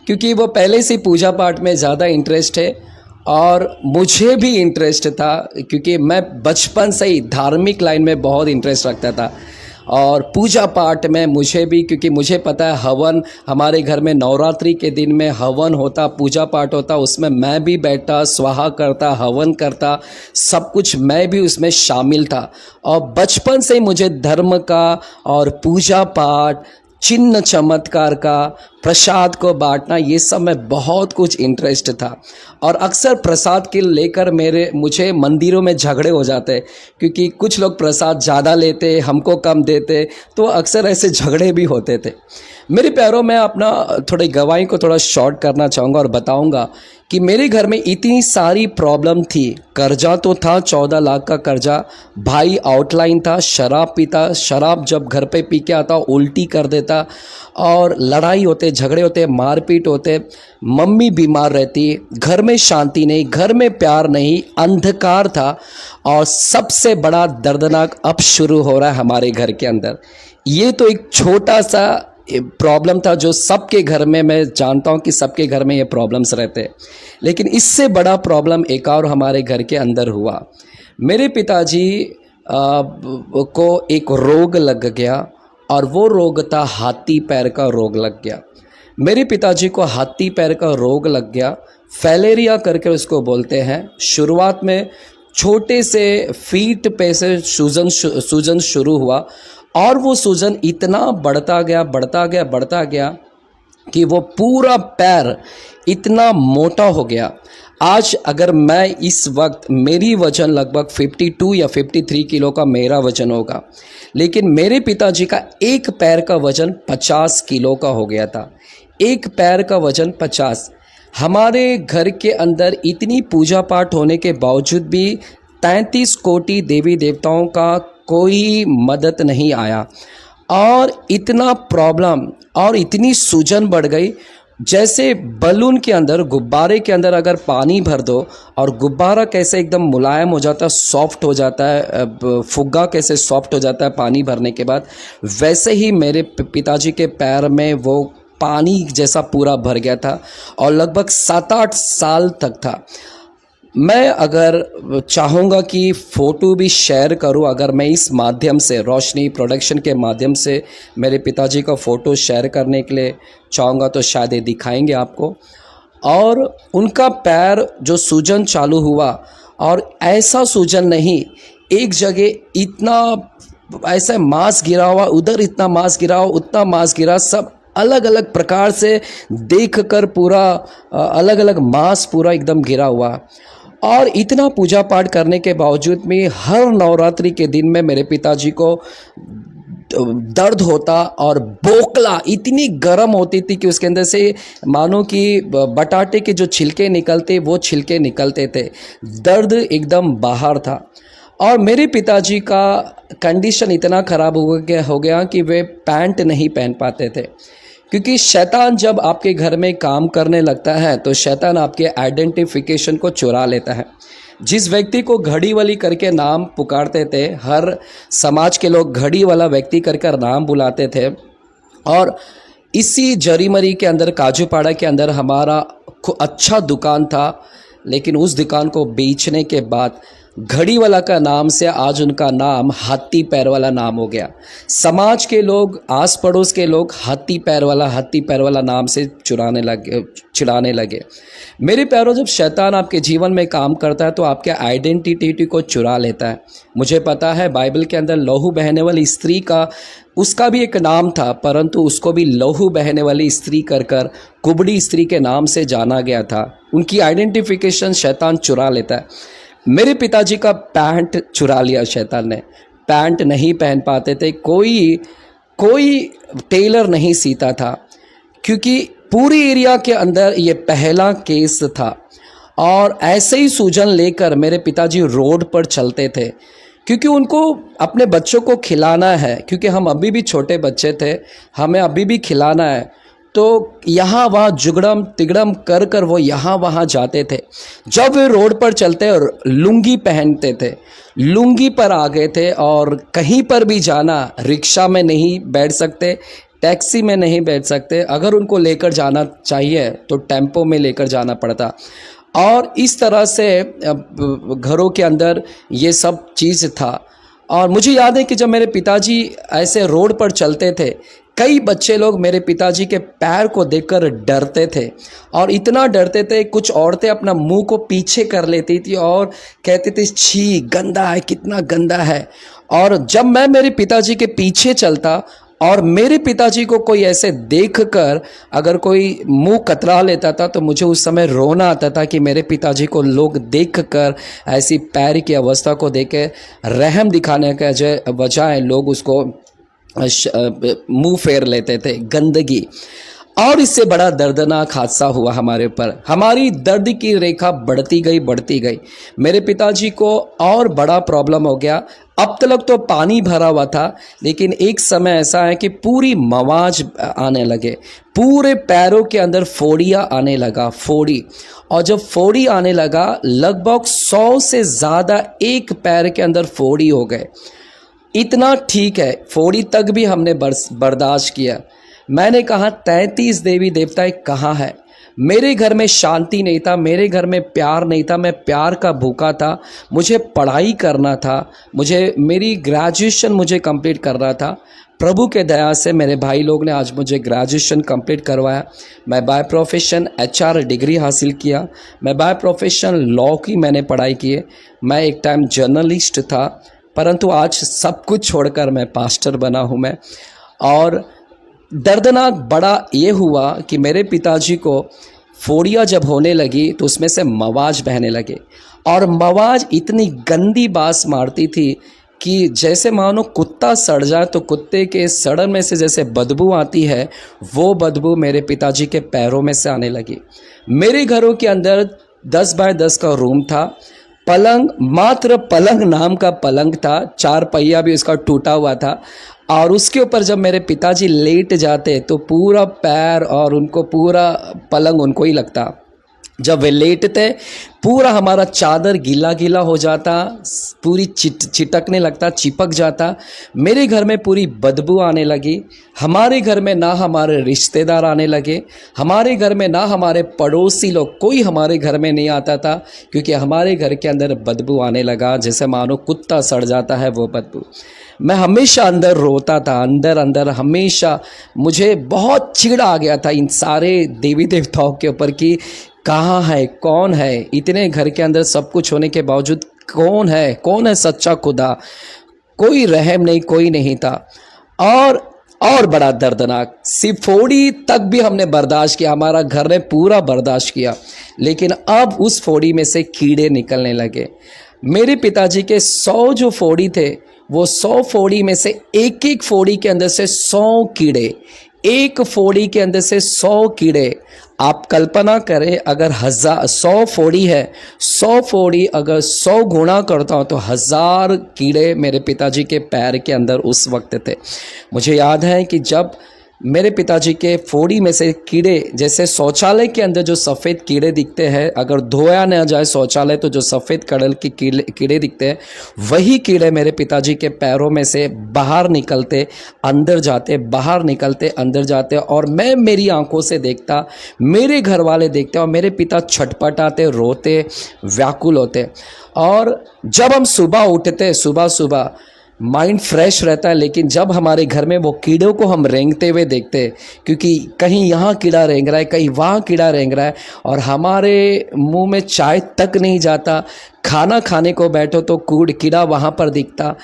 क्योंकि वो पहले से पूजा पाठ में ज़्यादा इंटरेस्ट है और मुझे भी इंटरेस्ट था, क्योंकि मैं बचपन से ही धार्मिक लाइन में बहुत इंटरेस्ट रखता था और पूजा पाठ में मुझे भी, क्योंकि मुझे पता है हवन हमारे घर में नवरात्रि के दिन में हवन होता, पूजा पाठ होता, उसमें मैं भी बैठा, स्वाहा करता, हवन करता, सब कुछ मैं भी उसमें शामिल था। और बचपन से ही मुझे धर्म का और पूजा पाठ, चिन्ह चमत्कार का, प्रसाद को बांटना, ये सब में बहुत कुछ इंटरेस्ट था। और अक्सर प्रसाद के लेकर मुझे मंदिरों में झगड़े हो जाते, क्योंकि कुछ लोग प्रसाद ज़्यादा लेते, हमको कम देते, तो अक्सर ऐसे झगड़े भी होते थे। मेरे प्यारों, मैं अपना थोड़ी गवाही को थोड़ा शॉर्ट करना चाहूँगा और बताऊँगा कि मेरे घर में इतनी सारी प्रॉब्लम थी। कर्जा तो था, 14 लाख का कर्जा, भाई आउटलाइन था, शराब पीता, शराब जब घर पे पी के आता उल्टी कर देता, और लड़ाई होते, झगड़े होते, मारपीट होते, मम्मी बीमार रहती, घर में शांति नहीं, घर में प्यार नहीं, अंधकार था। और सबसे बड़ा दर्दनाक अब शुरू हो रहा है हमारे घर के अंदर। ये तो एक छोटा सा प्रॉब्लम था जो सबके घर में, मैं जानता हूँ कि सबके घर में ये प्रॉब्लम्स रहते हैं, लेकिन इससे बड़ा प्रॉब्लम एक और हमारे घर के अंदर हुआ। मेरे पिताजी को एक रोग लग गया और वो रोग था हाथी पैर का रोग लग गया। मेरे पिताजी को हाथी पैर का रोग लग गया, फैलेरिया करके उसको बोलते हैं। शुरुआत में छोटे से फीट पे से सूजन शुरू हुआ और वो सूजन इतना बढ़ता गया कि वो पूरा पैर इतना मोटा हो गया। आज अगर मैं इस वक्त, मेरी वज़न लगभग 52 या 53 किलो का मेरा वज़न होगा, लेकिन मेरे पिताजी का एक पैर का वज़न 50 किलो का हो गया था। एक पैर का वज़न 50। हमारे घर के अंदर इतनी पूजा पाठ होने के बावजूद भी 33 कोटि देवी देवताओं का कोई मदद नहीं आया और इतना प्रॉब्लम और इतनी सूजन बढ़ गई। जैसे बलून के अंदर, गुब्बारे के अंदर अगर पानी भर दो और गुब्बारा कैसे एकदम मुलायम हो जाता है, सॉफ्ट हो जाता है, फुग्गा कैसे सॉफ्ट हो जाता है पानी भरने के बाद, वैसे ही मेरे पिताजी के पैर में वो पानी जैसा पूरा भर गया था और लगभग 7-8 साल तक था। मैं अगर चाहूँगा कि फ़ोटो भी शेयर करूँ, अगर मैं इस माध्यम से, रोशनी प्रोडक्शन के माध्यम से मेरे पिताजी का फ़ोटो शेयर करने के लिए चाहूँगा तो शायद ये दिखाएंगे आपको। और उनका पैर जो सूजन चालू हुआ, और ऐसा सूजन नहीं, एक जगह इतना ऐसा मांस गिरा हुआ, उधर इतना मांस गिरा हुआ, उतना मांस गिरा, सब अलग अलग प्रकार से देखकर पूरा अलग अलग मांस पूरा एकदम गिरा हुआ। और इतना पूजा पाठ करने के बावजूद भी हर नवरात्रि के दिन में मेरे पिताजी को दर्द होता और बोकला इतनी गर्म होती थी कि उसके अंदर से मानो कि बटाटे के जो छिलके निकलते, वो छिलके निकलते थे। दर्द एकदम बाहर था। और मेरे पिताजी का कंडीशन इतना ख़राब हो गया कि वे पैंट नहीं पहन पाते थे, क्योंकि शैतान जब आपके घर में काम करने लगता है तो शैतान आपके आइडेंटिफिकेशन को चुरा लेता है। जिस व्यक्ति को घड़ी वाली करके नाम पुकारते थे, हर समाज के लोग घड़ी वाला व्यक्ति करकर नाम बुलाते थे। और इसी जरीमरी के अंदर, काजूपाड़ा के अंदर हमारा अच्छा दुकान था, लेकिन उस दुकान को बेचने के बाद घड़ी वाला का नाम से आज उनका नाम हाथी पैर वाला नाम हो गया। समाज के लोग, आस पड़ोस के लोग हाथी पैर वाला नाम से चिढ़ाने लगे। मेरे प्यारों, जब शैतान आपके जीवन में काम करता है तो आपके आइडेंटिटी को चुरा लेता है। मुझे पता है बाइबल के अंदर लहू बहने वाली स्त्री का, उसका भी एक नाम था, परंतु उसको भी लहू बहने वाली स्त्री कर कुबड़ी स्त्री के नाम से जाना गया था। उनकी आइडेंटिफिकेशन शैतान चुरा लेता है। मेरे पिताजी का पैंट चुरा लिया शैतान ने। पैंट नहीं पहन पाते थे, कोई टेलर नहीं सीता था, क्योंकि पूरी एरिया के अंदर ये पहला केस था। और ऐसे ही सूजन लेकर मेरे पिताजी रोड पर चलते थे, क्योंकि उनको अपने बच्चों को खिलाना है, क्योंकि हम अभी भी छोटे बच्चे थे, हमें अभी भी खिलाना है। तो यहाँ वहाँ जुगड़म तिगड़म कर वो यहाँ वहाँ जाते थे। जब वे रोड पर चलते और लुंगी पहनते थे, लुंगी पर आ गए थे, और कहीं पर भी जाना, रिक्शा में नहीं बैठ सकते, टैक्सी में नहीं बैठ सकते, अगर उनको लेकर जाना चाहिए तो टेम्पो में लेकर जाना पड़ता। और इस तरह से घरों के अंदर ये सब चीज़ था। और मुझे याद है कि जब मेरे पिताजी ऐसे रोड पर चलते थे, कई बच्चे लोग मेरे पिताजी के पैर को देखकर डरते थे, और इतना डरते थे कुछ औरतें अपना मुंह को पीछे कर लेती थी और कहती थी छी गंदा है, कितना गंदा है। और जब मैं मेरे पिताजी के पीछे चलता और मेरे पिताजी को कोई ऐसे देखकर अगर कोई मुंह कतरा लेता था तो मुझे उस समय रोना आता था कि मेरे पिताजी को लोग देखकर ऐसी पैर की अवस्था को देख के रहम दिखाने के बजाय लोग उसको मुंह फेर लेते थे, गंदगी। और इससे बड़ा दर्दनाक हादसा हुआ हमारे ऊपर। हमारी दर्द की रेखा बढ़ती गई। मेरे पिताजी को और बड़ा प्रॉब्लम हो गया। अब तक तो पानी भरा हुआ था, लेकिन एक समय ऐसा है कि पूरी मवाज आने लगे, पूरे पैरों के अंदर फोड़ियाँ आने लगा, फोड़ी। और जब फोड़ी आने लगा, लगभग 100 से ज़्यादा एक पैर के अंदर फोड़ी हो गए। इतना ठीक है, फोड़ी तक भी हमने बर्दाश्त किया। मैंने कहा 33 देवी देवताएं कहाँ है। मेरे घर में शांति नहीं था, मेरे घर में प्यार नहीं था, मैं प्यार का भूखा था। मुझे पढ़ाई करना था, मेरी ग्रेजुएशन मुझे कंप्लीट करना था। प्रभु के दया से मेरे भाई लोग ने आज मुझे ग्रेजुएशन कंप्लीट करवाया। मैं बाय प्रोफेशन HR डिग्री हासिल किया। मैं बाय प्रोफेशन लॉ की मैंने पढ़ाई की है। मैं एक टाइम जर्नलिस्ट था, परंतु आज सब कुछ छोड़कर मैं पास्टर बना हूँ मैं। और दर्दनाक बड़ा ये हुआ कि मेरे पिताजी को फोड़ियाँ जब होने लगी तो उसमें से मवाज बहने लगे, और मवाज इतनी गंदी बास मारती थी कि जैसे मानो कुत्ता सड़ जाए तो कुत्ते के सड़न में से जैसे बदबू आती है, वो बदबू मेरे पिताजी के पैरों में से आने लगी। मेरे घरों के अंदर 10 बाय 10 का रूम था। पलंग, मात्र पलंग नाम का पलंग था, 4 पहिया भी उसका टूटा हुआ था। और उसके ऊपर जब मेरे पिताजी लेट जाते तो पूरा पैर और उनको पूरा पलंग उनको ही लगता। जब वे लेटते पूरा हमारा चादर गीला गीला हो जाता, पूरी चिटकने लगता, चिपक जाता। मेरे घर में पूरी बदबू आने लगी। हमारे घर में ना हमारे रिश्तेदार आने लगे, हमारे घर में ना हमारे पड़ोसी लोग, कोई हमारे घर में नहीं आता था, क्योंकि हमारे घर के अंदर बदबू आने लगा, जैसे मानो कुत्ता सड़ जाता है वो बदबू। मैं हमेशा अंदर रोता था, अंदर हमेशा मुझे बहुत चिढ़ आ गया था इन सारे देवी देवताओं के ऊपर कि कहाँ है, कौन है। इतने घर के अंदर सब कुछ होने के बावजूद कौन है सच्चा खुदा। कोई रहम नहीं, कोई नहीं था। और बड़ा दर्दनाक, सिर्फ फोड़ी तक भी हमने बर्दाश्त किया, हमारा घर ने पूरा बर्दाश्त किया। लेकिन अब उस फोड़ी में से कीड़े निकलने लगे। मेरे पिताजी के 100 जो फोड़ी थे, वो 100 फोड़ी में से एक फोड़ी के अंदर से 100 कीड़े, एक फोड़ी के अंदर से 100 कीड़े। आप कल्पना करें, अगर 100 फोड़ी है, 100 फोड़ी अगर 100 गुणा करता हूँ तो 1000 कीड़े मेरे पिताजी के पैर के अंदर उस वक्त थे। मुझे याद है कि जब मेरे पिताजी के फोड़ी में से कीड़े, जैसे शौचालय के अंदर जो सफ़ेद कीड़े दिखते हैं, अगर धोया न जाए शौचालय तो जो सफ़ेद कड़ल के कीड़े दिखते हैं, वही कीड़े मेरे पिताजी के पैरों में से बाहर निकलते, अंदर जाते, बाहर निकलते, अंदर जाते। और मैं मेरी आंखों से देखता, मेरे घर वाले देखते, और मेरे पिता छटपटाते, रोते, व्याकुल होते। और जब हम सुबह उठते, सुबह माइंड फ्रेश रहता है, लेकिन जब हमारे घर में वो कीड़ों को हम रेंगते हुए देखते हैं, क्योंकि कहीं यहाँ कीड़ा रेंग रहा है, कहीं वहाँ कीड़ा रेंग रहा है, और हमारे मुंह में चाय तक नहीं जाता, खाना खाने को बैठो तो कीड़ा वहाँ पर दिखता।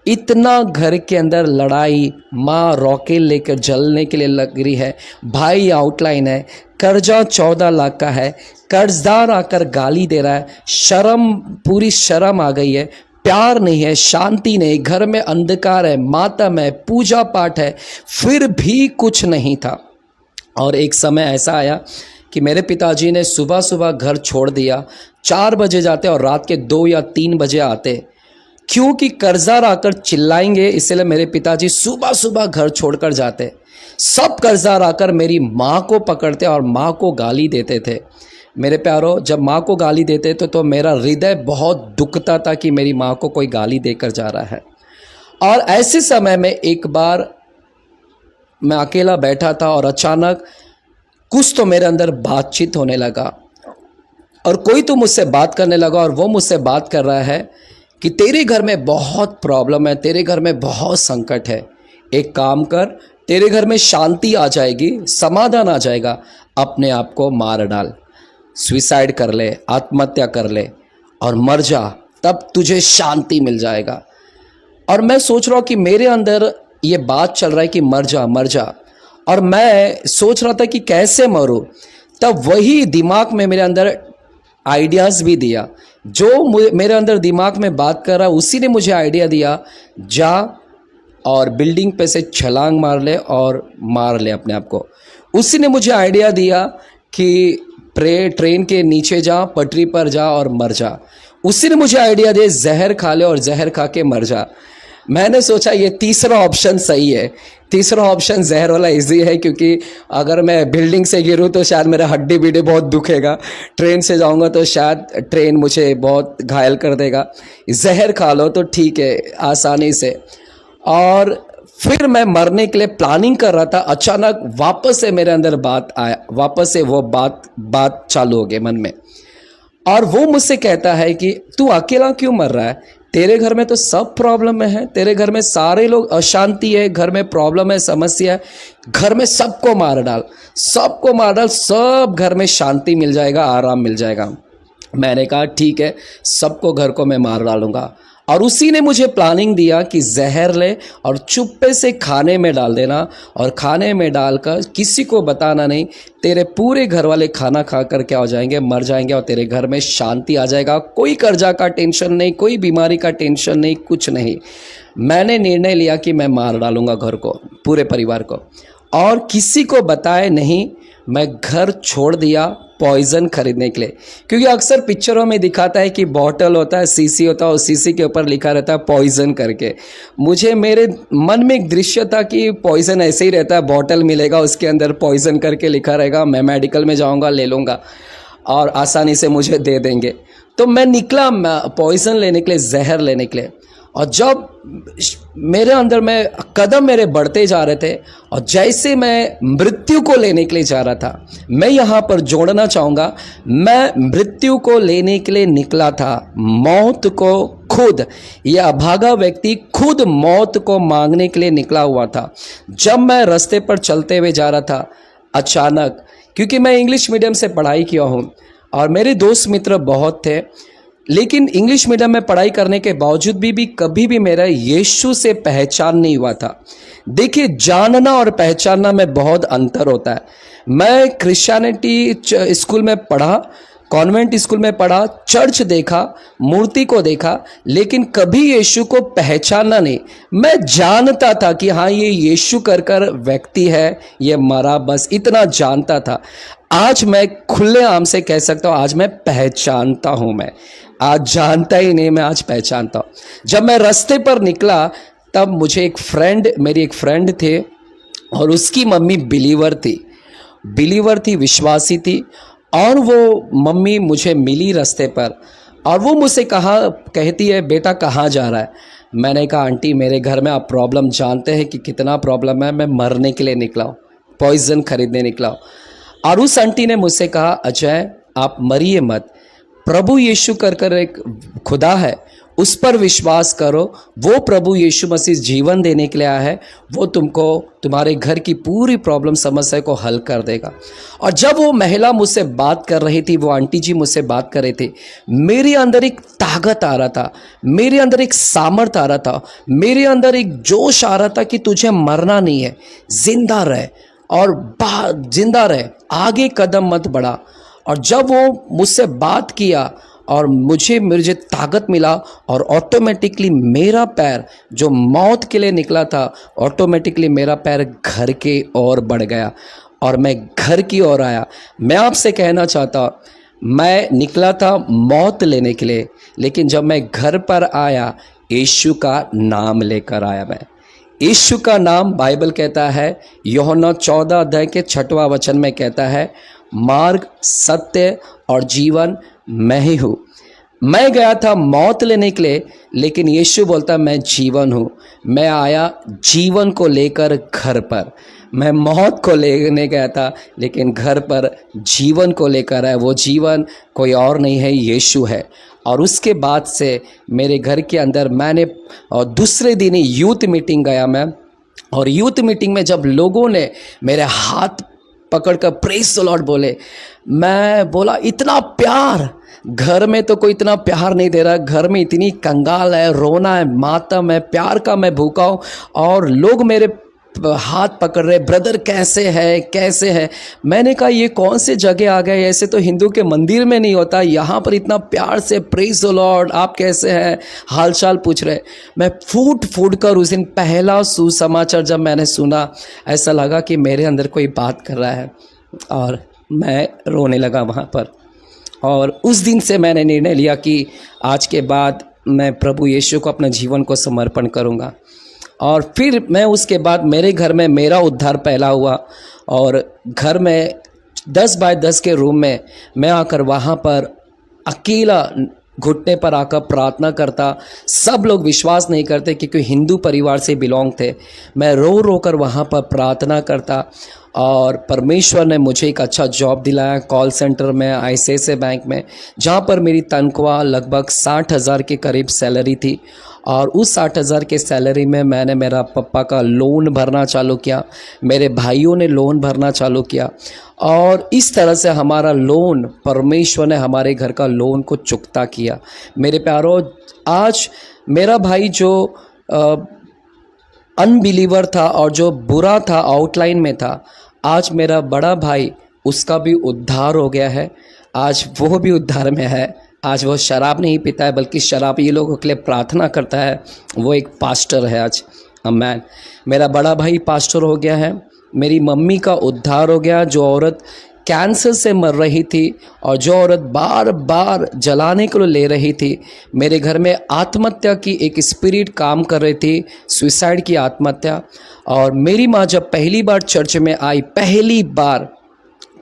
इतना घर के अंदर लड़ाई, माँ रॉकेल लेकर जलने के लिए लग रही है, भाई आउटलाइन है, कर्जा 14 लाख का है, कर्जदार आकर गाली दे रहा है, पूरी शर्म आ गई है, प्यार नहीं है, शांति नहीं, घर में अंधकार है, मातम है, पूजा पाठ है, फिर भी कुछ नहीं था। और एक समय ऐसा आया कि मेरे पिताजी ने सुबह घर छोड़ दिया, 4 बजे जाते और रात के 2 या 3 बजे आते, क्योंकि कर्जदार आकर चिल्लाएंगे, इसलिए मेरे पिताजी सुबह घर छोड़कर जाते। सब कर्जदार आकर मेरी माँ को पकड़ते और माँ को गाली देते थे। मेरे प्यारों, जब माँ को गाली देते तो मेरा हृदय बहुत दुखता था कि मेरी माँ को कोई गाली देकर जा रहा है। और ऐसे समय में एक बार मैं अकेला बैठा था और अचानक कुछ तो मेरे अंदर बातचीत होने लगा और कोई तो मुझसे बात करने लगा और वो मुझसे बात कर रहा है कि तेरे घर में बहुत प्रॉब्लम है, तेरे घर में बहुत संकट है, एक काम कर, तेरे घर में शांति आ जाएगी, समाधान आ जाएगा, अपने आप को मार डाल, सुसाइड कर ले, आत्महत्या कर ले और मर जा, तब तुझे शांति मिल जाएगा। और मैं सोच रहा हूँ कि मेरे अंदर ये बात चल रहा है कि मर जा मर जा, और मैं सोच रहा था कि कैसे मरूं। तब वही दिमाग में मेरे अंदर आइडियाज़ भी दिया, जो मेरे अंदर दिमाग में बात कर रहा उसी ने मुझे आइडिया दिया, जा और बिल्डिंग पे से छलांग मार ले और मार ले अपने आप को। उसी ने मुझे आइडिया दिया कि ट्रेन के नीचे जा, पटरी पर जा और मर जा। उसी ने मुझे आइडिया दिया जहर खा ले और जहर खा के मर जा। मैंने सोचा ये तीसरा ऑप्शन सही है, तीसरा ऑप्शन जहर वाला इजी है, क्योंकि अगर मैं बिल्डिंग से गिरूँ तो शायद मेरा हड्डी बीडी बहुत दुखेगा, ट्रेन से जाऊंगा तो शायद ट्रेन मुझे बहुत घायल कर देगा। जहर खा लो तो ठीक है आसानी से। और फिर मैं मरने के लिए प्लानिंग कर रहा था, अचानक वापस से मेरे अंदर बात आया, वापस से वो बात चालू हो गई मन में। और वो मुझसे कहता है कि तू अकेला क्यों मर रहा है, तेरे घर में तो सब प्रॉब्लम में है, तेरे घर में सारे लोग, अशांति है, घर में प्रॉब्लम है, समस्या है, घर में सबको मार डाल, सबको मार डाल, सब घर में शांति मिल जाएगा, आराम मिल जाएगा। मैंने कहा ठीक है, सबको घर को मैं मार डालूंगा। और उसी ने मुझे प्लानिंग दिया कि जहर ले और चुप्पे से खाने में डाल देना, और खाने में डालकर किसी को बताना नहीं, तेरे पूरे घर वाले खाना खाकर क्या हो जाएंगे, मर जाएंगे, और तेरे घर में शांति आ जाएगा, कोई कर्जा का टेंशन नहीं, कोई बीमारी का टेंशन नहीं, कुछ नहीं। मैंने निर्णय लिया कि मैं मार डालूंगा घर को, पूरे परिवार को, और किसी को बताए नहीं। मैं घर छोड़ दिया पॉइजन खरीदने के लिए, क्योंकि अक्सर पिक्चरों में दिखाता है कि बॉटल होता है, सीसी होता है, और सीसी के ऊपर लिखा रहता है पॉइजन करके। मुझे मेरे मन में एक दृश्य था कि पॉइजन ऐसे ही रहता है, बॉटल मिलेगा उसके अंदर पॉइजन करके लिखा रहेगा, मैं मेडिकल में जाऊंगा ले लूँगा और आसानी से मुझे दे देंगे। तो मैं निकला पॉइजन लेने के लिए, जहर लेने के लिए। और जब मेरे अंदर में कदम मेरे बढ़ते जा रहे थे और जैसे मैं मृत्यु को लेने के लिए जा रहा था, मैं यहाँ पर जोड़ना चाहूँगा, मैं मृत्यु को लेने के लिए निकला था, मौत को खुद, यह अभागा व्यक्ति खुद मौत को मांगने के लिए निकला हुआ था। जब मैं रास्ते पर चलते हुए जा रहा था, अचानक, क्योंकि मैं इंग्लिश मीडियम से पढ़ाई किया हूँ और मेरे दोस्त मित्र बहुत थे, लेकिन इंग्लिश मीडियम में पढ़ाई करने के बावजूद भी कभी भी मेरा यीशु से पहचान नहीं हुआ था। देखिए, जानना और पहचानना में बहुत अंतर होता है। मैं क्रिश्चियनिटी स्कूल में पढ़ा, कॉन्वेंट स्कूल में पढ़ा, चर्च देखा, मूर्ति को देखा, लेकिन कभी यीशु को पहचाना नहीं। मैं जानता था कि हाँ, ये यीशु कर व्यक्ति है, ये मरा, बस इतना जानता था। आज मैं खुलेआम से कह सकता हूँ, आज मैं पहचानता हूँ। मैं आज जानता ही नहीं, मैं आज पहचानता हूँ। जब मैं रास्ते पर निकला तब मुझे मेरी एक फ्रेंड थे और उसकी मम्मी बिलीवर थी, विश्वासी थी। और वो मम्मी मुझे मिली रास्ते पर और वो मुझसे कहती है, बेटा कहाँ जा रहा है? मैंने कहा, आंटी मेरे घर में आप प्रॉब्लम जानते हैं कि कितना प्रॉब्लम है, मैं मरने के लिए निकला हूँ, पॉइजन खरीदने निकला हूँ। और उस आंटी ने मुझसे कहा, अजय आप मरिए मत, प्रभु यीशु कर एक खुदा है, उस पर विश्वास करो, वो प्रभु यीशु मसीह जीवन देने के लिए आया है, वो तुमको तुम्हारे घर की पूरी प्रॉब्लम समस्या को हल कर देगा। और जब वो महिला मुझसे बात कर रही थी, वो आंटी जी मुझसे बात कर रही थी, मेरे अंदर एक ताकत आ रहा था, मेरे अंदर एक सामर्थ आ रहा था, मेरे अंदर एक जोश आ रहा था कि तुझे मरना नहीं है, जिंदा रहे और जिंदा रहे, आगे कदम मत बढ़ा। और जब वो मुझसे बात किया और मुझे ताकत मिला और ऑटोमेटिकली मेरा पैर जो मौत के लिए निकला था, ऑटोमेटिकली मेरा पैर घर के ओर बढ़ गया और मैं घर की ओर आया। मैं आपसे कहना चाहता, मैं निकला था मौत लेने के लिए, लेकिन जब मैं घर पर आया, यीशु का नाम लेकर आया। मैं यीशु का नाम, बाइबल कहता है, यूहन्ना 14 अध्याय के 6वां वचन में कहता है, मार्ग, सत्य और जीवन मैं ही हूँ। मैं गया था मौत लेने के लिए, लेकिन यीशु बोलता मैं जीवन हूँ। मैं आया जीवन को लेकर घर पर। मैं मौत को लेने गया था, लेकिन घर पर जीवन को लेकर है। वो जीवन कोई और नहीं है, यीशु है। और उसके बाद से मेरे घर के अंदर मैंने, और दूसरे दिन ही यूथ मीटिंग गया मैं, और यूथ मीटिंग में जब लोगों ने मेरे हाथ पकड़कर प्रेज द लॉर्ड बोले, मैं बोला इतना प्यार, घर में तो कोई इतना प्यार नहीं दे रहा, घर में इतनी कंगाल है, रोना है, मातम है, प्यार का मैं भूखा हूँ, और लोग मेरे हाथ पकड़ रहे, ब्रदर कैसे है कैसे है। मैंने कहा ये कौन से जगह आ गए, ऐसे तो हिंदू के मंदिर में नहीं होता, यहाँ पर इतना प्यार से प्रेज द लॉर्ड, आप कैसे हैं, हालचाल पूछ रहे। मैं फूट फूट कर उस दिन पहला सुसमाचार जब मैंने सुना, ऐसा लगा कि मेरे अंदर कोई बात कर रहा है, और मैं रोने लगा वहाँ पर। और उस दिन से मैंने निर्णय लिया कि आज के बाद मैं प्रभु यीशु को अपने जीवन को समर्पण करूँगा। और फिर मैं उसके बाद मेरे घर में मेरा उद्धार पहला हुआ, और घर में 10 बाय 10 के रूम में मैं आकर वहाँ पर अकेला घुटने पर आकर प्रार्थना करता। सब लोग विश्वास नहीं करते क्योंकि हिंदू परिवार से बिलोंग थे। मैं रो रो कर वहाँ पर प्रार्थना करता, और परमेश्वर ने मुझे एक अच्छा जॉब दिलाया कॉल सेंटर में, ICICI बैंक में, जहाँ पर मेरी तनख्वाह लगभग 60,000 के करीब सैलरी थी। और उस 60,000 के सैलरी में मैंने मेरा पापा का लोन भरना चालू किया, मेरे भाइयों ने लोन भरना चालू किया, और इस तरह से हमारा लोन, परमेश्वर ने हमारे घर का लोन को चुकता किया। मेरे प्यारों, आज मेरा भाई जो अनबिलीवर था और जो बुरा था, आउटलाइन में था, आज मेरा बड़ा भाई, उसका भी उद्धार हो गया है। आज वो भी उद्धार में है। आज वो शराब नहीं पीता है, बल्कि शराबी लोगों के लिए प्रार्थना करता है। वो एक पास्टर है आज। आमीन। मेरा बड़ा भाई पास्टर हो गया है। मेरी मम्मी का उद्धार हो गया। जो औरत कैंसर से मर रही थी और जो औरत बार बार जलाने को ले रही थी, मेरे घर में आत्महत्या की एक स्पिरिट काम कर रही थी, सुसाइड की आत्महत्या। और मेरी माँ जब पहली बार चर्च में आई, पहली बार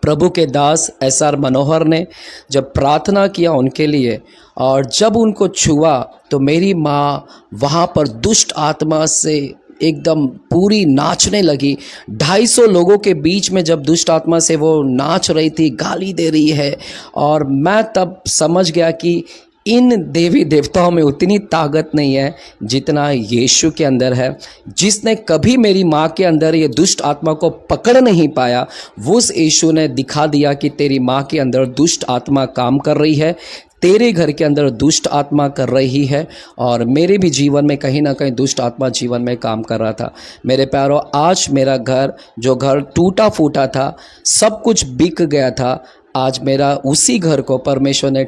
प्रभु के दास SR मनोहर ने जब प्रार्थना किया उनके लिए, और जब उनको छुआ तो मेरी माँ वहाँ पर दुष्ट आत्मा से एकदम पूरी नाचने लगी। 250 लोगों के बीच में जब दुष्ट आत्मा से वो नाच रही थी, गाली दे रही है, और मैं तब समझ गया कि इन देवी देवताओं में उतनी ताकत नहीं है जितना यीशु के अंदर है। जिसने कभी मेरी माँ के अंदर ये दुष्ट आत्मा को पकड़ नहीं पाया, वो उस यीशु ने दिखा दिया कि तेरी माँ के अंदर दुष्ट आत्मा काम कर रही है, तेरे घर के अंदर दुष्ट आत्मा कर रही है। और मेरे भी जीवन में कहीं ना कहीं दुष्ट आत्मा जीवन में काम कर रहा था। मेरे प्यारों, आज मेरा घर, जो घर टूटा फूटा था, सब कुछ बिक गया था, आज मेरा उसी घर को परमेश्वर ने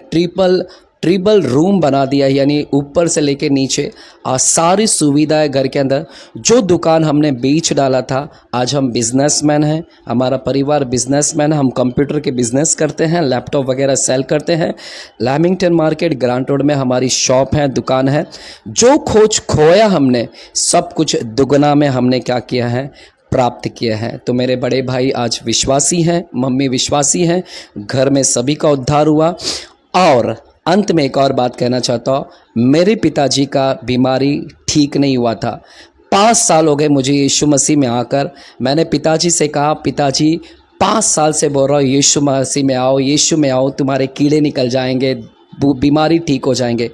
ट्रिपल रूम बना दिया, यानी ऊपर से लेके नीचे सारी सुविधाएं घर के अंदर। जो दुकान हमने बेच डाला था, आज हम बिजनेसमैन हैं, हमारा परिवार बिजनेसमैन है। हम कंप्यूटर के बिजनेस करते हैं, लैपटॉप वगैरह सेल करते हैं। लैमिंगटन मार्केट ग्रांट रोड में हमारी शॉप है, दुकान है। जो खोया हमने, सब कुछ दुगना में हमने क्या किया है, प्राप्त किया है। तो मेरे बड़े भाई आज विश्वासी हैं, मम्मी विश्वासी हैं, घर में सभी का उद्धार हुआ। और अंत में एक और बात कहना चाहता हूँ, मेरे पिताजी का बीमारी ठीक नहीं हुआ था। 5 साल हो गए मुझे यीशु मसीह में आकर। मैंने पिताजी से कहा, पिताजी 5 साल से बोल रहा हूँ यीशु मसीह में आओ, यीशु में आओ, तुम्हारे कीड़े निकल जाएंगे, बीमारी ठीक हो जाएंगे।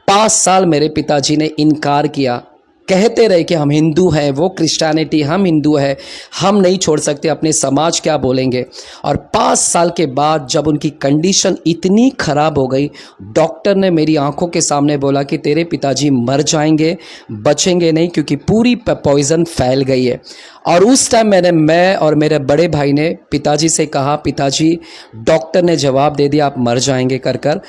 5 साल मेरे पिताजी ने इनकार किया, कहते रहे कि हम हिंदू हैं, वो क्रिश्चियनिटी, हम हिंदू हैं, हम नहीं छोड़ सकते, अपने समाज क्या बोलेंगे। और 5 साल के बाद जब उनकी कंडीशन इतनी ख़राब हो गई, डॉक्टर ने मेरी आंखों के सामने बोला कि तेरे पिताजी मर जाएंगे, बचेंगे नहीं, क्योंकि पूरी पॉइजन फैल गई है। और उस टाइम मैं और मेरे बड़े भाई ने पिताजी से कहा, पिताजी डॉक्टर ने जवाब दे दिया आप मर जाएंगे कर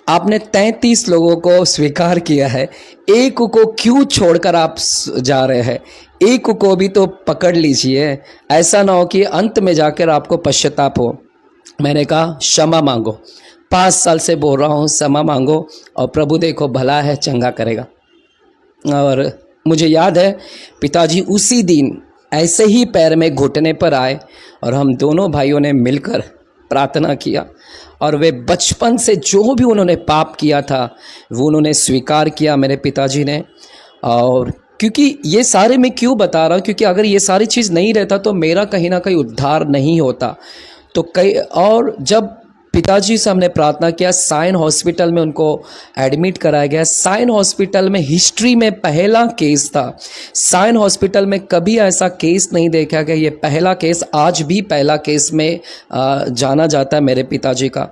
आपने 33 लोगों को स्वीकार किया है, एक को क्यों छोड़कर आप जा रहे हैं? एक को भी तो पकड़ लीजिए, ऐसा ना हो कि अंत में जाकर आपको पश्चाताप हो। मैंने कहा क्षमा मांगो, 5 साल से बोल रहा हूँ क्षमा मांगो, और प्रभु देखो भला है, चंगा करेगा। और मुझे याद है पिताजी उसी दिन ऐसे ही पैर में घुटने पर आए, और हम दोनों भाइयों ने मिलकर प्रार्थना किया, और वे बचपन से जो भी उन्होंने पाप किया था वो उन्होंने स्वीकार किया मेरे पिताजी ने। और क्योंकि ये सारे मैं क्यों बता रहा हूँ, क्योंकि अगर ये सारी चीज़ नहीं रहता तो मेरा कहीं ना कहीं उद्धार नहीं होता। तो कई और जब पिताजी से हमने प्रार्थना किया, साइन हॉस्पिटल में उनको एडमिट कराया गया। साइन हॉस्पिटल में हिस्ट्री में पहला केस था। साइन हॉस्पिटल में कभी ऐसा केस नहीं देखा गया, ये पहला केस, आज भी पहला केस में जाना जाता है मेरे पिताजी का।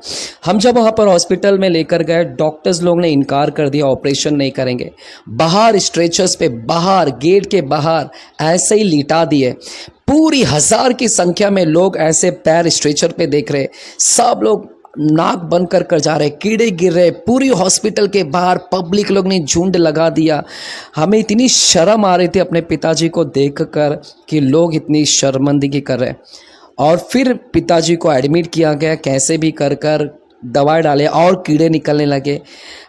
हम जब वहाँ पर हॉस्पिटल में लेकर गए, डॉक्टर्स लोग ने इनकार कर दिया, ऑपरेशन नहीं करेंगे। बाहर स्ट्रेचर्स पे, बाहर गेट के बाहर ऐसे ही लिटा दिए। पूरी 1000 की संख्या में लोग ऐसे पैर स्ट्रेचर पे देख रहे, सब लोग नाक बंद कर जा रहे, कीड़े गिर रहे। पूरी हॉस्पिटल के बाहर पब्लिक लोग ने झुंड लगा दिया। हमें इतनी शर्म आ रही थी अपने पिताजी को देखकर कि लोग इतनी शर्मिंदगी कर रहे। और फिर पिताजी को एडमिट किया गया, कैसे भी कर दवाई डाले और कीड़े निकलने लगे।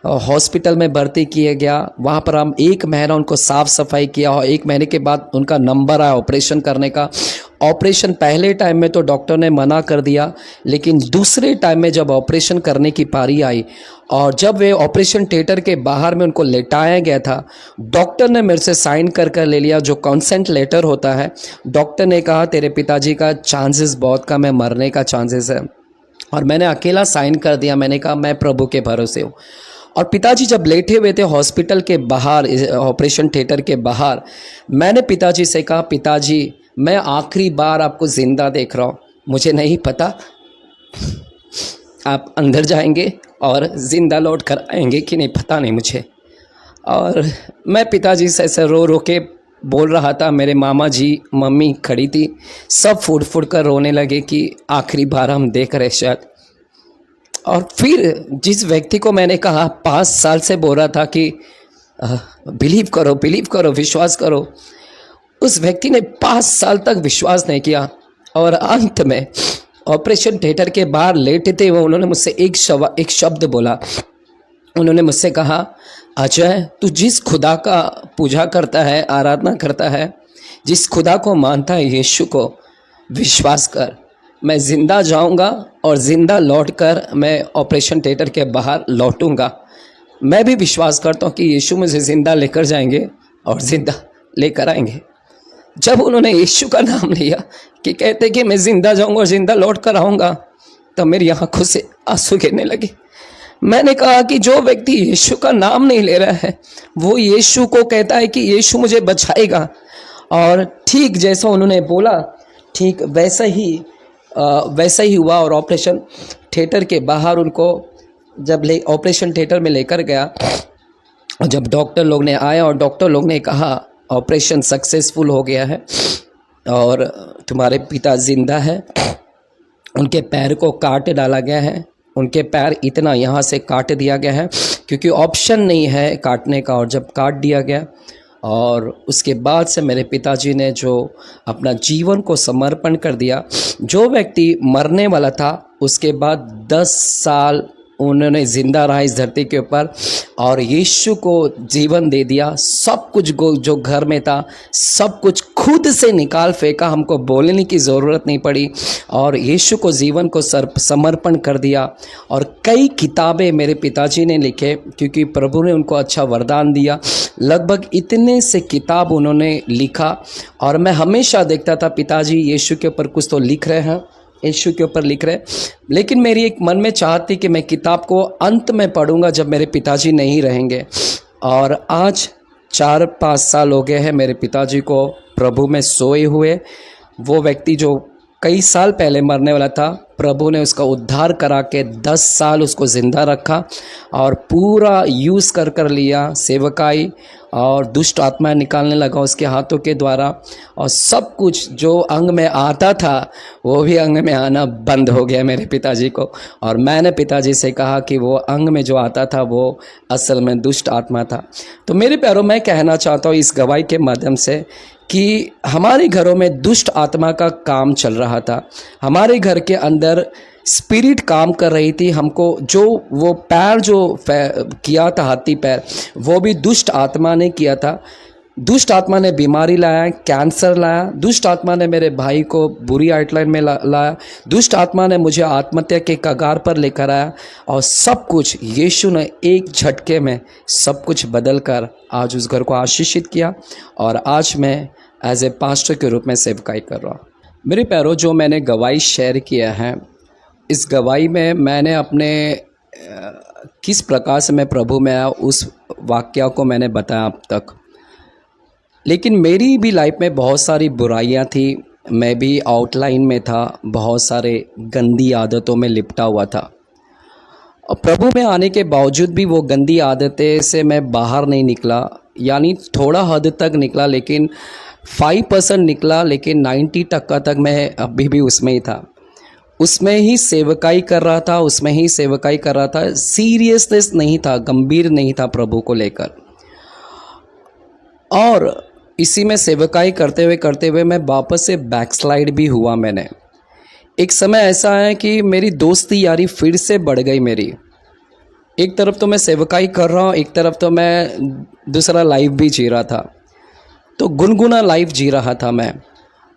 हॉस्पिटल में भर्ती किया गया। वहाँ पर हम 1 महीना उनको साफ़ सफाई किया और 1 महीने के बाद उनका नंबर आया ऑपरेशन करने का। ऑपरेशन पहले टाइम में तो डॉक्टर ने मना कर दिया, लेकिन दूसरे टाइम में जब ऑपरेशन करने की पारी आई और जब वे ऑपरेशन थिएटर के बाहर में उनको लेटाया गया था, डॉक्टर ने मेरे से साइन कर ले लिया, जो कंसेंट लेटर होता है। डॉक्टर ने कहा तेरे पिताजी का चांसेस बहुत कम है, मरने का चांसेस है। और मैंने अकेला साइन कर दिया। मैंने कहा मैं प्रभु के भरोसे हूँ। और पिताजी जब लेटे हुए थे हॉस्पिटल के बाहर, ऑपरेशन थिएटर के बाहर, मैंने पिताजी से कहा पिताजी मैं आखिरी बार आपको ज़िंदा देख रहा हूँ, मुझे नहीं पता आप अंदर जाएंगे और ज़िंदा लौट कर आएंगे कि नहीं, पता नहीं मुझे। और मैं पिताजी से ऐसे रो के बोल रहा था। मेरे मामा जी मम्मी खड़ी थी, सब फूट कर रोने लगे कि आखिरी बार हम देख रहे शायद। और फिर जिस व्यक्ति को मैंने कहा 5 साल से बोल रहा था कि बिलीव करो, विश्वास करो, उस व्यक्ति ने 5 साल तक विश्वास नहीं किया। और अंत में ऑपरेशन थिएटर के बाहर लेटे थे वो, उन्होंने मुझसे एक शब्द बोला। उन्होंने मुझसे कहा अजय तू जिस खुदा का पूजा करता है, आराधना करता है, जिस खुदा को मानता है, यीशु को विश्वास कर। मैं ज़िंदा जाऊंगा और ज़िंदा लौटकर मैं ऑपरेशन थिएटर के बाहर लौटूंगा। मैं भी विश्वास करता हूं कि यीशु मुझे ज़िंदा लेकर जाएंगे और ज़िंदा लेकर आएंगे। जब उन्होंने यीशु का नाम लिया कि कहते कि मैं ज़िंदा जाऊंगा और ज़िंदा लौट कर आऊँगा, तब मेरी आँखों से आंसू गिरने लगे। मैंने कहा कि जो व्यक्ति यीशु का नाम नहीं ले रहा है, वो यीशु को कहता है कि यीशु मुझे बचाएगा। और ठीक जैसा उन्होंने बोला, ठीक वैसा ही हुआ। और ऑपरेशन थिएटर के बाहर उनको जब ऑपरेशन थिएटर में लेकर गया, जब डॉक्टर लोग ने आया और डॉक्टर लोग ने कहा ऑपरेशन सक्सेसफुल हो गया है और तुम्हारे पिता जिंदा है। उनके पैर को काट डाला गया है, उनके पैर इतना यहाँ से काट दिया गया है क्योंकि ऑप्शन नहीं है काटने का। और जब काट दिया गया और उसके बाद से मेरे पिताजी ने जो अपना जीवन को समर्पण कर दिया, जो व्यक्ति मरने वाला था उसके बाद 10 साल उन्होंने ज़िंदा रहा इस धरती के ऊपर और यीशु को जीवन दे दिया। सब कुछ जो घर में था सब कुछ खुद से निकाल फेंका, हमको बोलने की ज़रूरत नहीं पड़ी और यीशु को जीवन को समर्पण कर दिया। और कई किताबें मेरे पिताजी ने लिखे क्योंकि प्रभु ने उनको अच्छा वरदान दिया। लगभग इतने से किताब उन्होंने लिखा और मैं हमेशा देखता था पिताजी यीशु के ऊपर कुछ तो लिख रहे हैं, यीशु के ऊपर लिख रहे। लेकिन मेरी एक मन में चाहत थी कि मैं किताब को अंत में पढ़ूंगा जब मेरे पिताजी नहीं रहेंगे। और आज 4-5 साल हो गए हैं मेरे पिताजी को प्रभु में सोए हुए। वो व्यक्ति जो कई साल पहले मरने वाला था, प्रभु ने उसका उद्धार करा के 10 साल उसको ज़िंदा रखा और पूरा यूज़ कर लिया सेवकाई, और दुष्ट आत्मा निकालने लगा उसके हाथों के द्वारा। और सब कुछ जो अंग में आता था वो भी अंग में आना बंद हो गया मेरे पिताजी को। और मैंने पिताजी से कहा कि वो अंग में जो आता था वो असल में दुष्ट आत्मा था। तो मेरे प्यारों, मैं कहना चाहता हूँ इस गवाही के माध्यम से कि हमारे घरों में दुष्ट आत्मा का काम चल रहा था। हमारे घर के अंदर स्पिरिट काम कर रही थी। हमको जो वो पैर जो किया था हाथी पैर, वो भी दुष्ट आत्मा ने किया था। दुष्ट आत्मा ने बीमारी लाया, कैंसर लाया, दुष्ट आत्मा ने मेरे भाई को बुरी आउटलाइन में लाया, दुष्ट आत्मा ने मुझे आत्महत्या के कगार पर लेकर आया, और सब कुछ यीशु ने एक झटके में सब कुछ बदल कर आज उस घर को आशीषित किया, और आज मैं एज ए पास्टर के रूप में सेवकाई कर रहा हूँ। मेरे प्यारों, जो मैंने गवाही शेयर किया है, इस गवाही में मैंने अपने किस प्रकार से मैं प्रभु में आया उस वाक्य को मैंने बताया अब तक। लेकिन मेरी भी लाइफ में बहुत सारी बुराइयां थी, मैं भी आउटलाइन में था, बहुत सारे गंदी आदतों में लिपटा हुआ था, और प्रभु में आने के बावजूद भी वो गंदी आदतें से मैं बाहर नहीं निकला। यानी थोड़ा हद तक निकला, लेकिन 5% निकला, लेकिन 90% तक मैं अभी भी उसमें ही था, उसमें ही सेवकाई कर रहा था, उसमें ही सेवकाई कर रहा था। सीरियसनेस नहीं था, गंभीर नहीं था प्रभु को लेकर, और इसी में सेवकाई करते हुए मैं वापस से बैकस्लाइड भी हुआ। मैंने एक समय ऐसा है कि मेरी दोस्ती यारी फिर से बढ़ गई मेरी। एक तरफ तो मैं सेवकाई कर रहा हूँ, एक तरफ तो मैं दूसरा लाइफ भी जी रहा था, तो गुनगुना लाइफ जी रहा था मैं।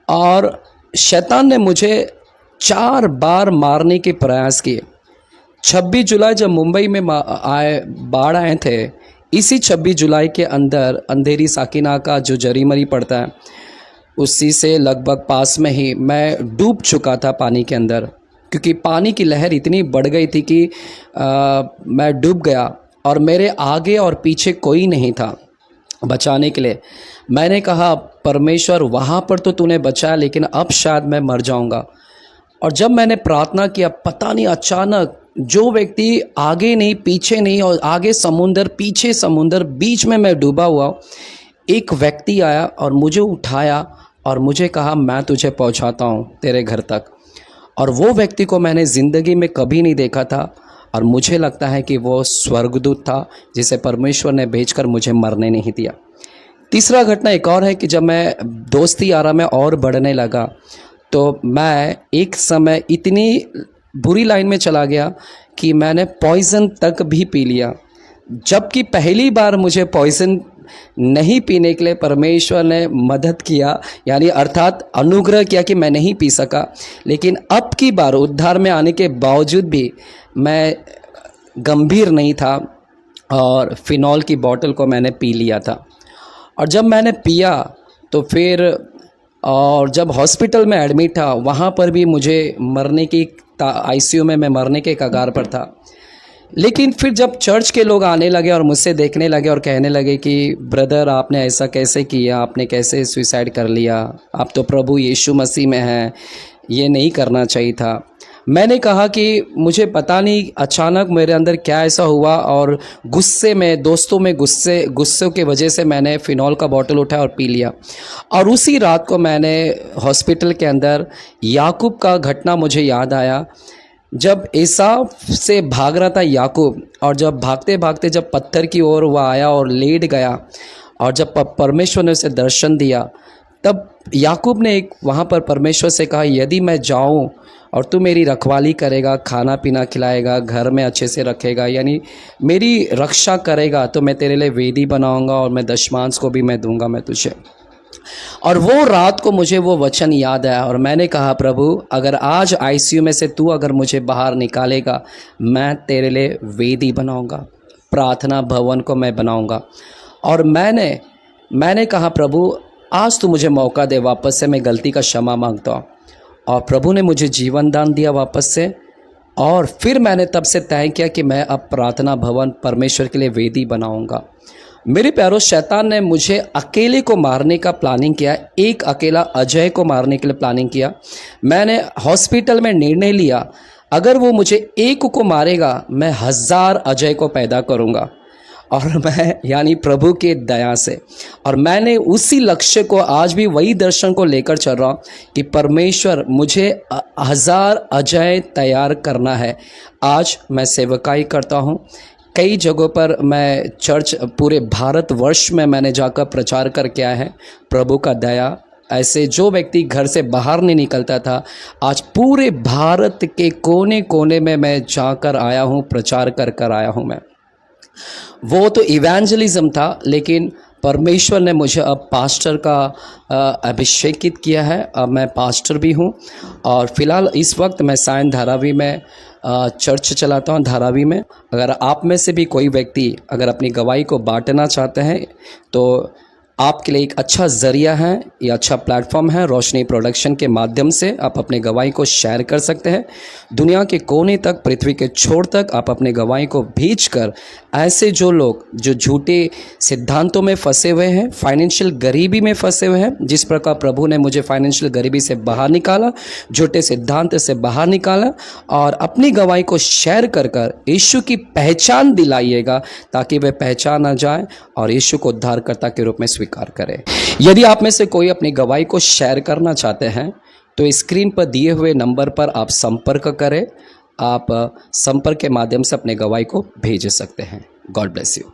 और शैतान ने मुझे 4 बार मारने के प्रयास किए। 26 जुलाई जब मुंबई में बाढ़ आए थे, इसी 26 जुलाई के अंदर अंधेरी साकिना का जो जरीमरी पड़ता है, उसी से लगभग पास में ही मैं डूब चुका था पानी के अंदर, क्योंकि पानी की लहर इतनी बढ़ गई थी कि मैं डूब गया, और मेरे आगे और पीछे कोई नहीं था बचाने के लिए। मैंने कहा, परमेश्वर वहाँ पर तो तूने बचाया, लेकिन अब शायद मैं मर जाऊँगा। और जब मैंने प्रार्थना किया, पता नहीं अचानक जो व्यक्ति आगे नहीं पीछे नहीं, और आगे समुंदर पीछे समुंदर, बीच में मैं डूबा हुआ, एक व्यक्ति आया और मुझे उठाया और मुझे कहा, मैं तुझे पहुंचाता हूं तेरे घर तक। और वो व्यक्ति को मैंने ज़िंदगी में कभी नहीं देखा था, और मुझे लगता है कि वो स्वर्गदूत था, जिसे परमेश्वर ने भेजकर मुझे मरने नहीं दिया। तीसरा घटना एक और है कि जब मैं दोस्ती यारा में और बढ़ने लगा, तो मैं एक समय इतनी बुरी लाइन में चला गया कि मैंने पॉइज़न तक भी पी लिया, जबकि पहली बार मुझे पॉइज़न नहीं पीने के लिए परमेश्वर ने मदद किया, यानी अर्थात अनुग्रह किया कि मैं नहीं पी सका। लेकिन अब की बार उद्धार में आने के बावजूद भी मैं गंभीर नहीं था, और फिनॉल की बोतल को मैंने पी लिया था। और जब मैंने पिया तो फिर, और जब हॉस्पिटल में एडमिट था, वहाँ पर भी मुझे मरने की आईसीयू में मैं मरने के कगार पर था। लेकिन फिर जब चर्च के लोग आने लगे और मुझसे देखने लगे और कहने लगे कि ब्रदर, आपने ऐसा कैसे किया, आपने कैसे सुसाइड कर लिया, आप तो प्रभु यीशु मसीह में हैं, ये नहीं करना चाहिए था। मैंने कहा कि मुझे पता नहीं अचानक मेरे अंदर क्या ऐसा हुआ, और गुस्से में, दोस्तों में गुस्से की वजह से मैंने फिनॉल का बोतल उठाया और पी लिया। और उसी रात को मैंने हॉस्पिटल के अंदर याकूब का घटना मुझे याद आया, जब एसाव से भाग रहा था याकूब, और जब भागते भागते जब पत्थर की ओर वह आया और लेट गया, और जब परमेश्वर ने उसे दर्शन दिया, तब याकूब ने एक वहाँ पर परमेश्वर से कहा, यदि मैं जाऊँ और तू मेरी रखवाली करेगा, खाना पीना खिलाएगा, घर में अच्छे से रखेगा, यानी मेरी रक्षा करेगा, तो मैं तेरे लिए वेदी बनाऊंगा, और मैं दशमांश को भी मैं दूंगा मैं तुझे। और वो रात को मुझे वो वचन याद आया, और मैंने कहा, प्रभु, अगर आज आईसीयू में से तू अगर मुझे बाहर निकालेगा, मैं तेरे लिए वेदी बनाऊंगा, प्रार्थना भवन को मैं बनाऊंगा। और मैंने कहा, प्रभु, आज तू मुझे मौका दे, वापस से मैं गलती का क्षमा मांगता हूँ। और प्रभु ने मुझे जीवन दान दिया वापस से, और फिर मैंने तब से तय किया कि मैं अब प्रार्थना भवन परमेश्वर के लिए वेदी बनाऊंगा। मेरे प्यारों, शैतान ने मुझे अकेले को मारने का प्लानिंग किया, एक अकेला अजय को मारने के लिए प्लानिंग किया। मैंने हॉस्पिटल में निर्णय लिया, अगर वो मुझे एक को मारेगा, मैं 1000 अजय को पैदा करूंगा, और मैं, यानी प्रभु के दया से। और मैंने उसी लक्ष्य को, आज भी वही दर्शन को लेकर चल रहा हूँ कि परमेश्वर, मुझे 1000 अजय तैयार करना है। आज मैं सेवकाई करता हूँ, कई जगहों पर मैं चर्च, पूरे भारतवर्ष में मैंने जाकर प्रचार करके आया है। प्रभु का दया, ऐसे जो व्यक्ति घर से बाहर नहीं निकलता था, आज पूरे भारत के कोने कोने में मैं जाकर आया हूँ, प्रचार कर आया हूँ मैं। वो तो इवेंजलिज्म था, लेकिन परमेश्वर ने मुझे अब पास्टर का अभिषेकित किया है। अब मैं पास्टर भी हूँ और फ़िलहाल इस वक्त मैं सायन धारावी में चर्च चलाता हूँ धारावी में। अगर आप में से भी कोई व्यक्ति अगर अपनी गवाही को बांटना चाहते हैं तो आपके लिए एक अच्छा ज़रिया है, ये अच्छा प्लेटफॉर्म है। रोशनी प्रोडक्शन के माध्यम से आप अपने गवाही को शेयर कर सकते हैं। दुनिया के कोने तक, पृथ्वी के छोर तक आप अपने गवाही को भेजकर ऐसे जो लोग जो झूठे सिद्धांतों में फंसे हुए हैं, फाइनेंशियल गरीबी में फंसे हुए हैं, जिस प्रकार प्रभु ने मुझे फाइनेंशियल गरीबी से बाहर निकाला, झूठे सिद्धांत से बाहर निकाला, और अपनी गवाही को शेयर कर कर यीशु की पहचान दिलाइएगा ताकि वे पहचाना जाए और यीशु को उद्धारकर्ता के रूप में स्वीकार करें। यदि आप में से कोई अपनी गवाही को शेयर करना चाहते हैं तो स्क्रीन पर दिए हुए नंबर पर आप संपर्क करें। आप संपर्क के माध्यम से अपने गवाही को भेज सकते हैं। God bless you.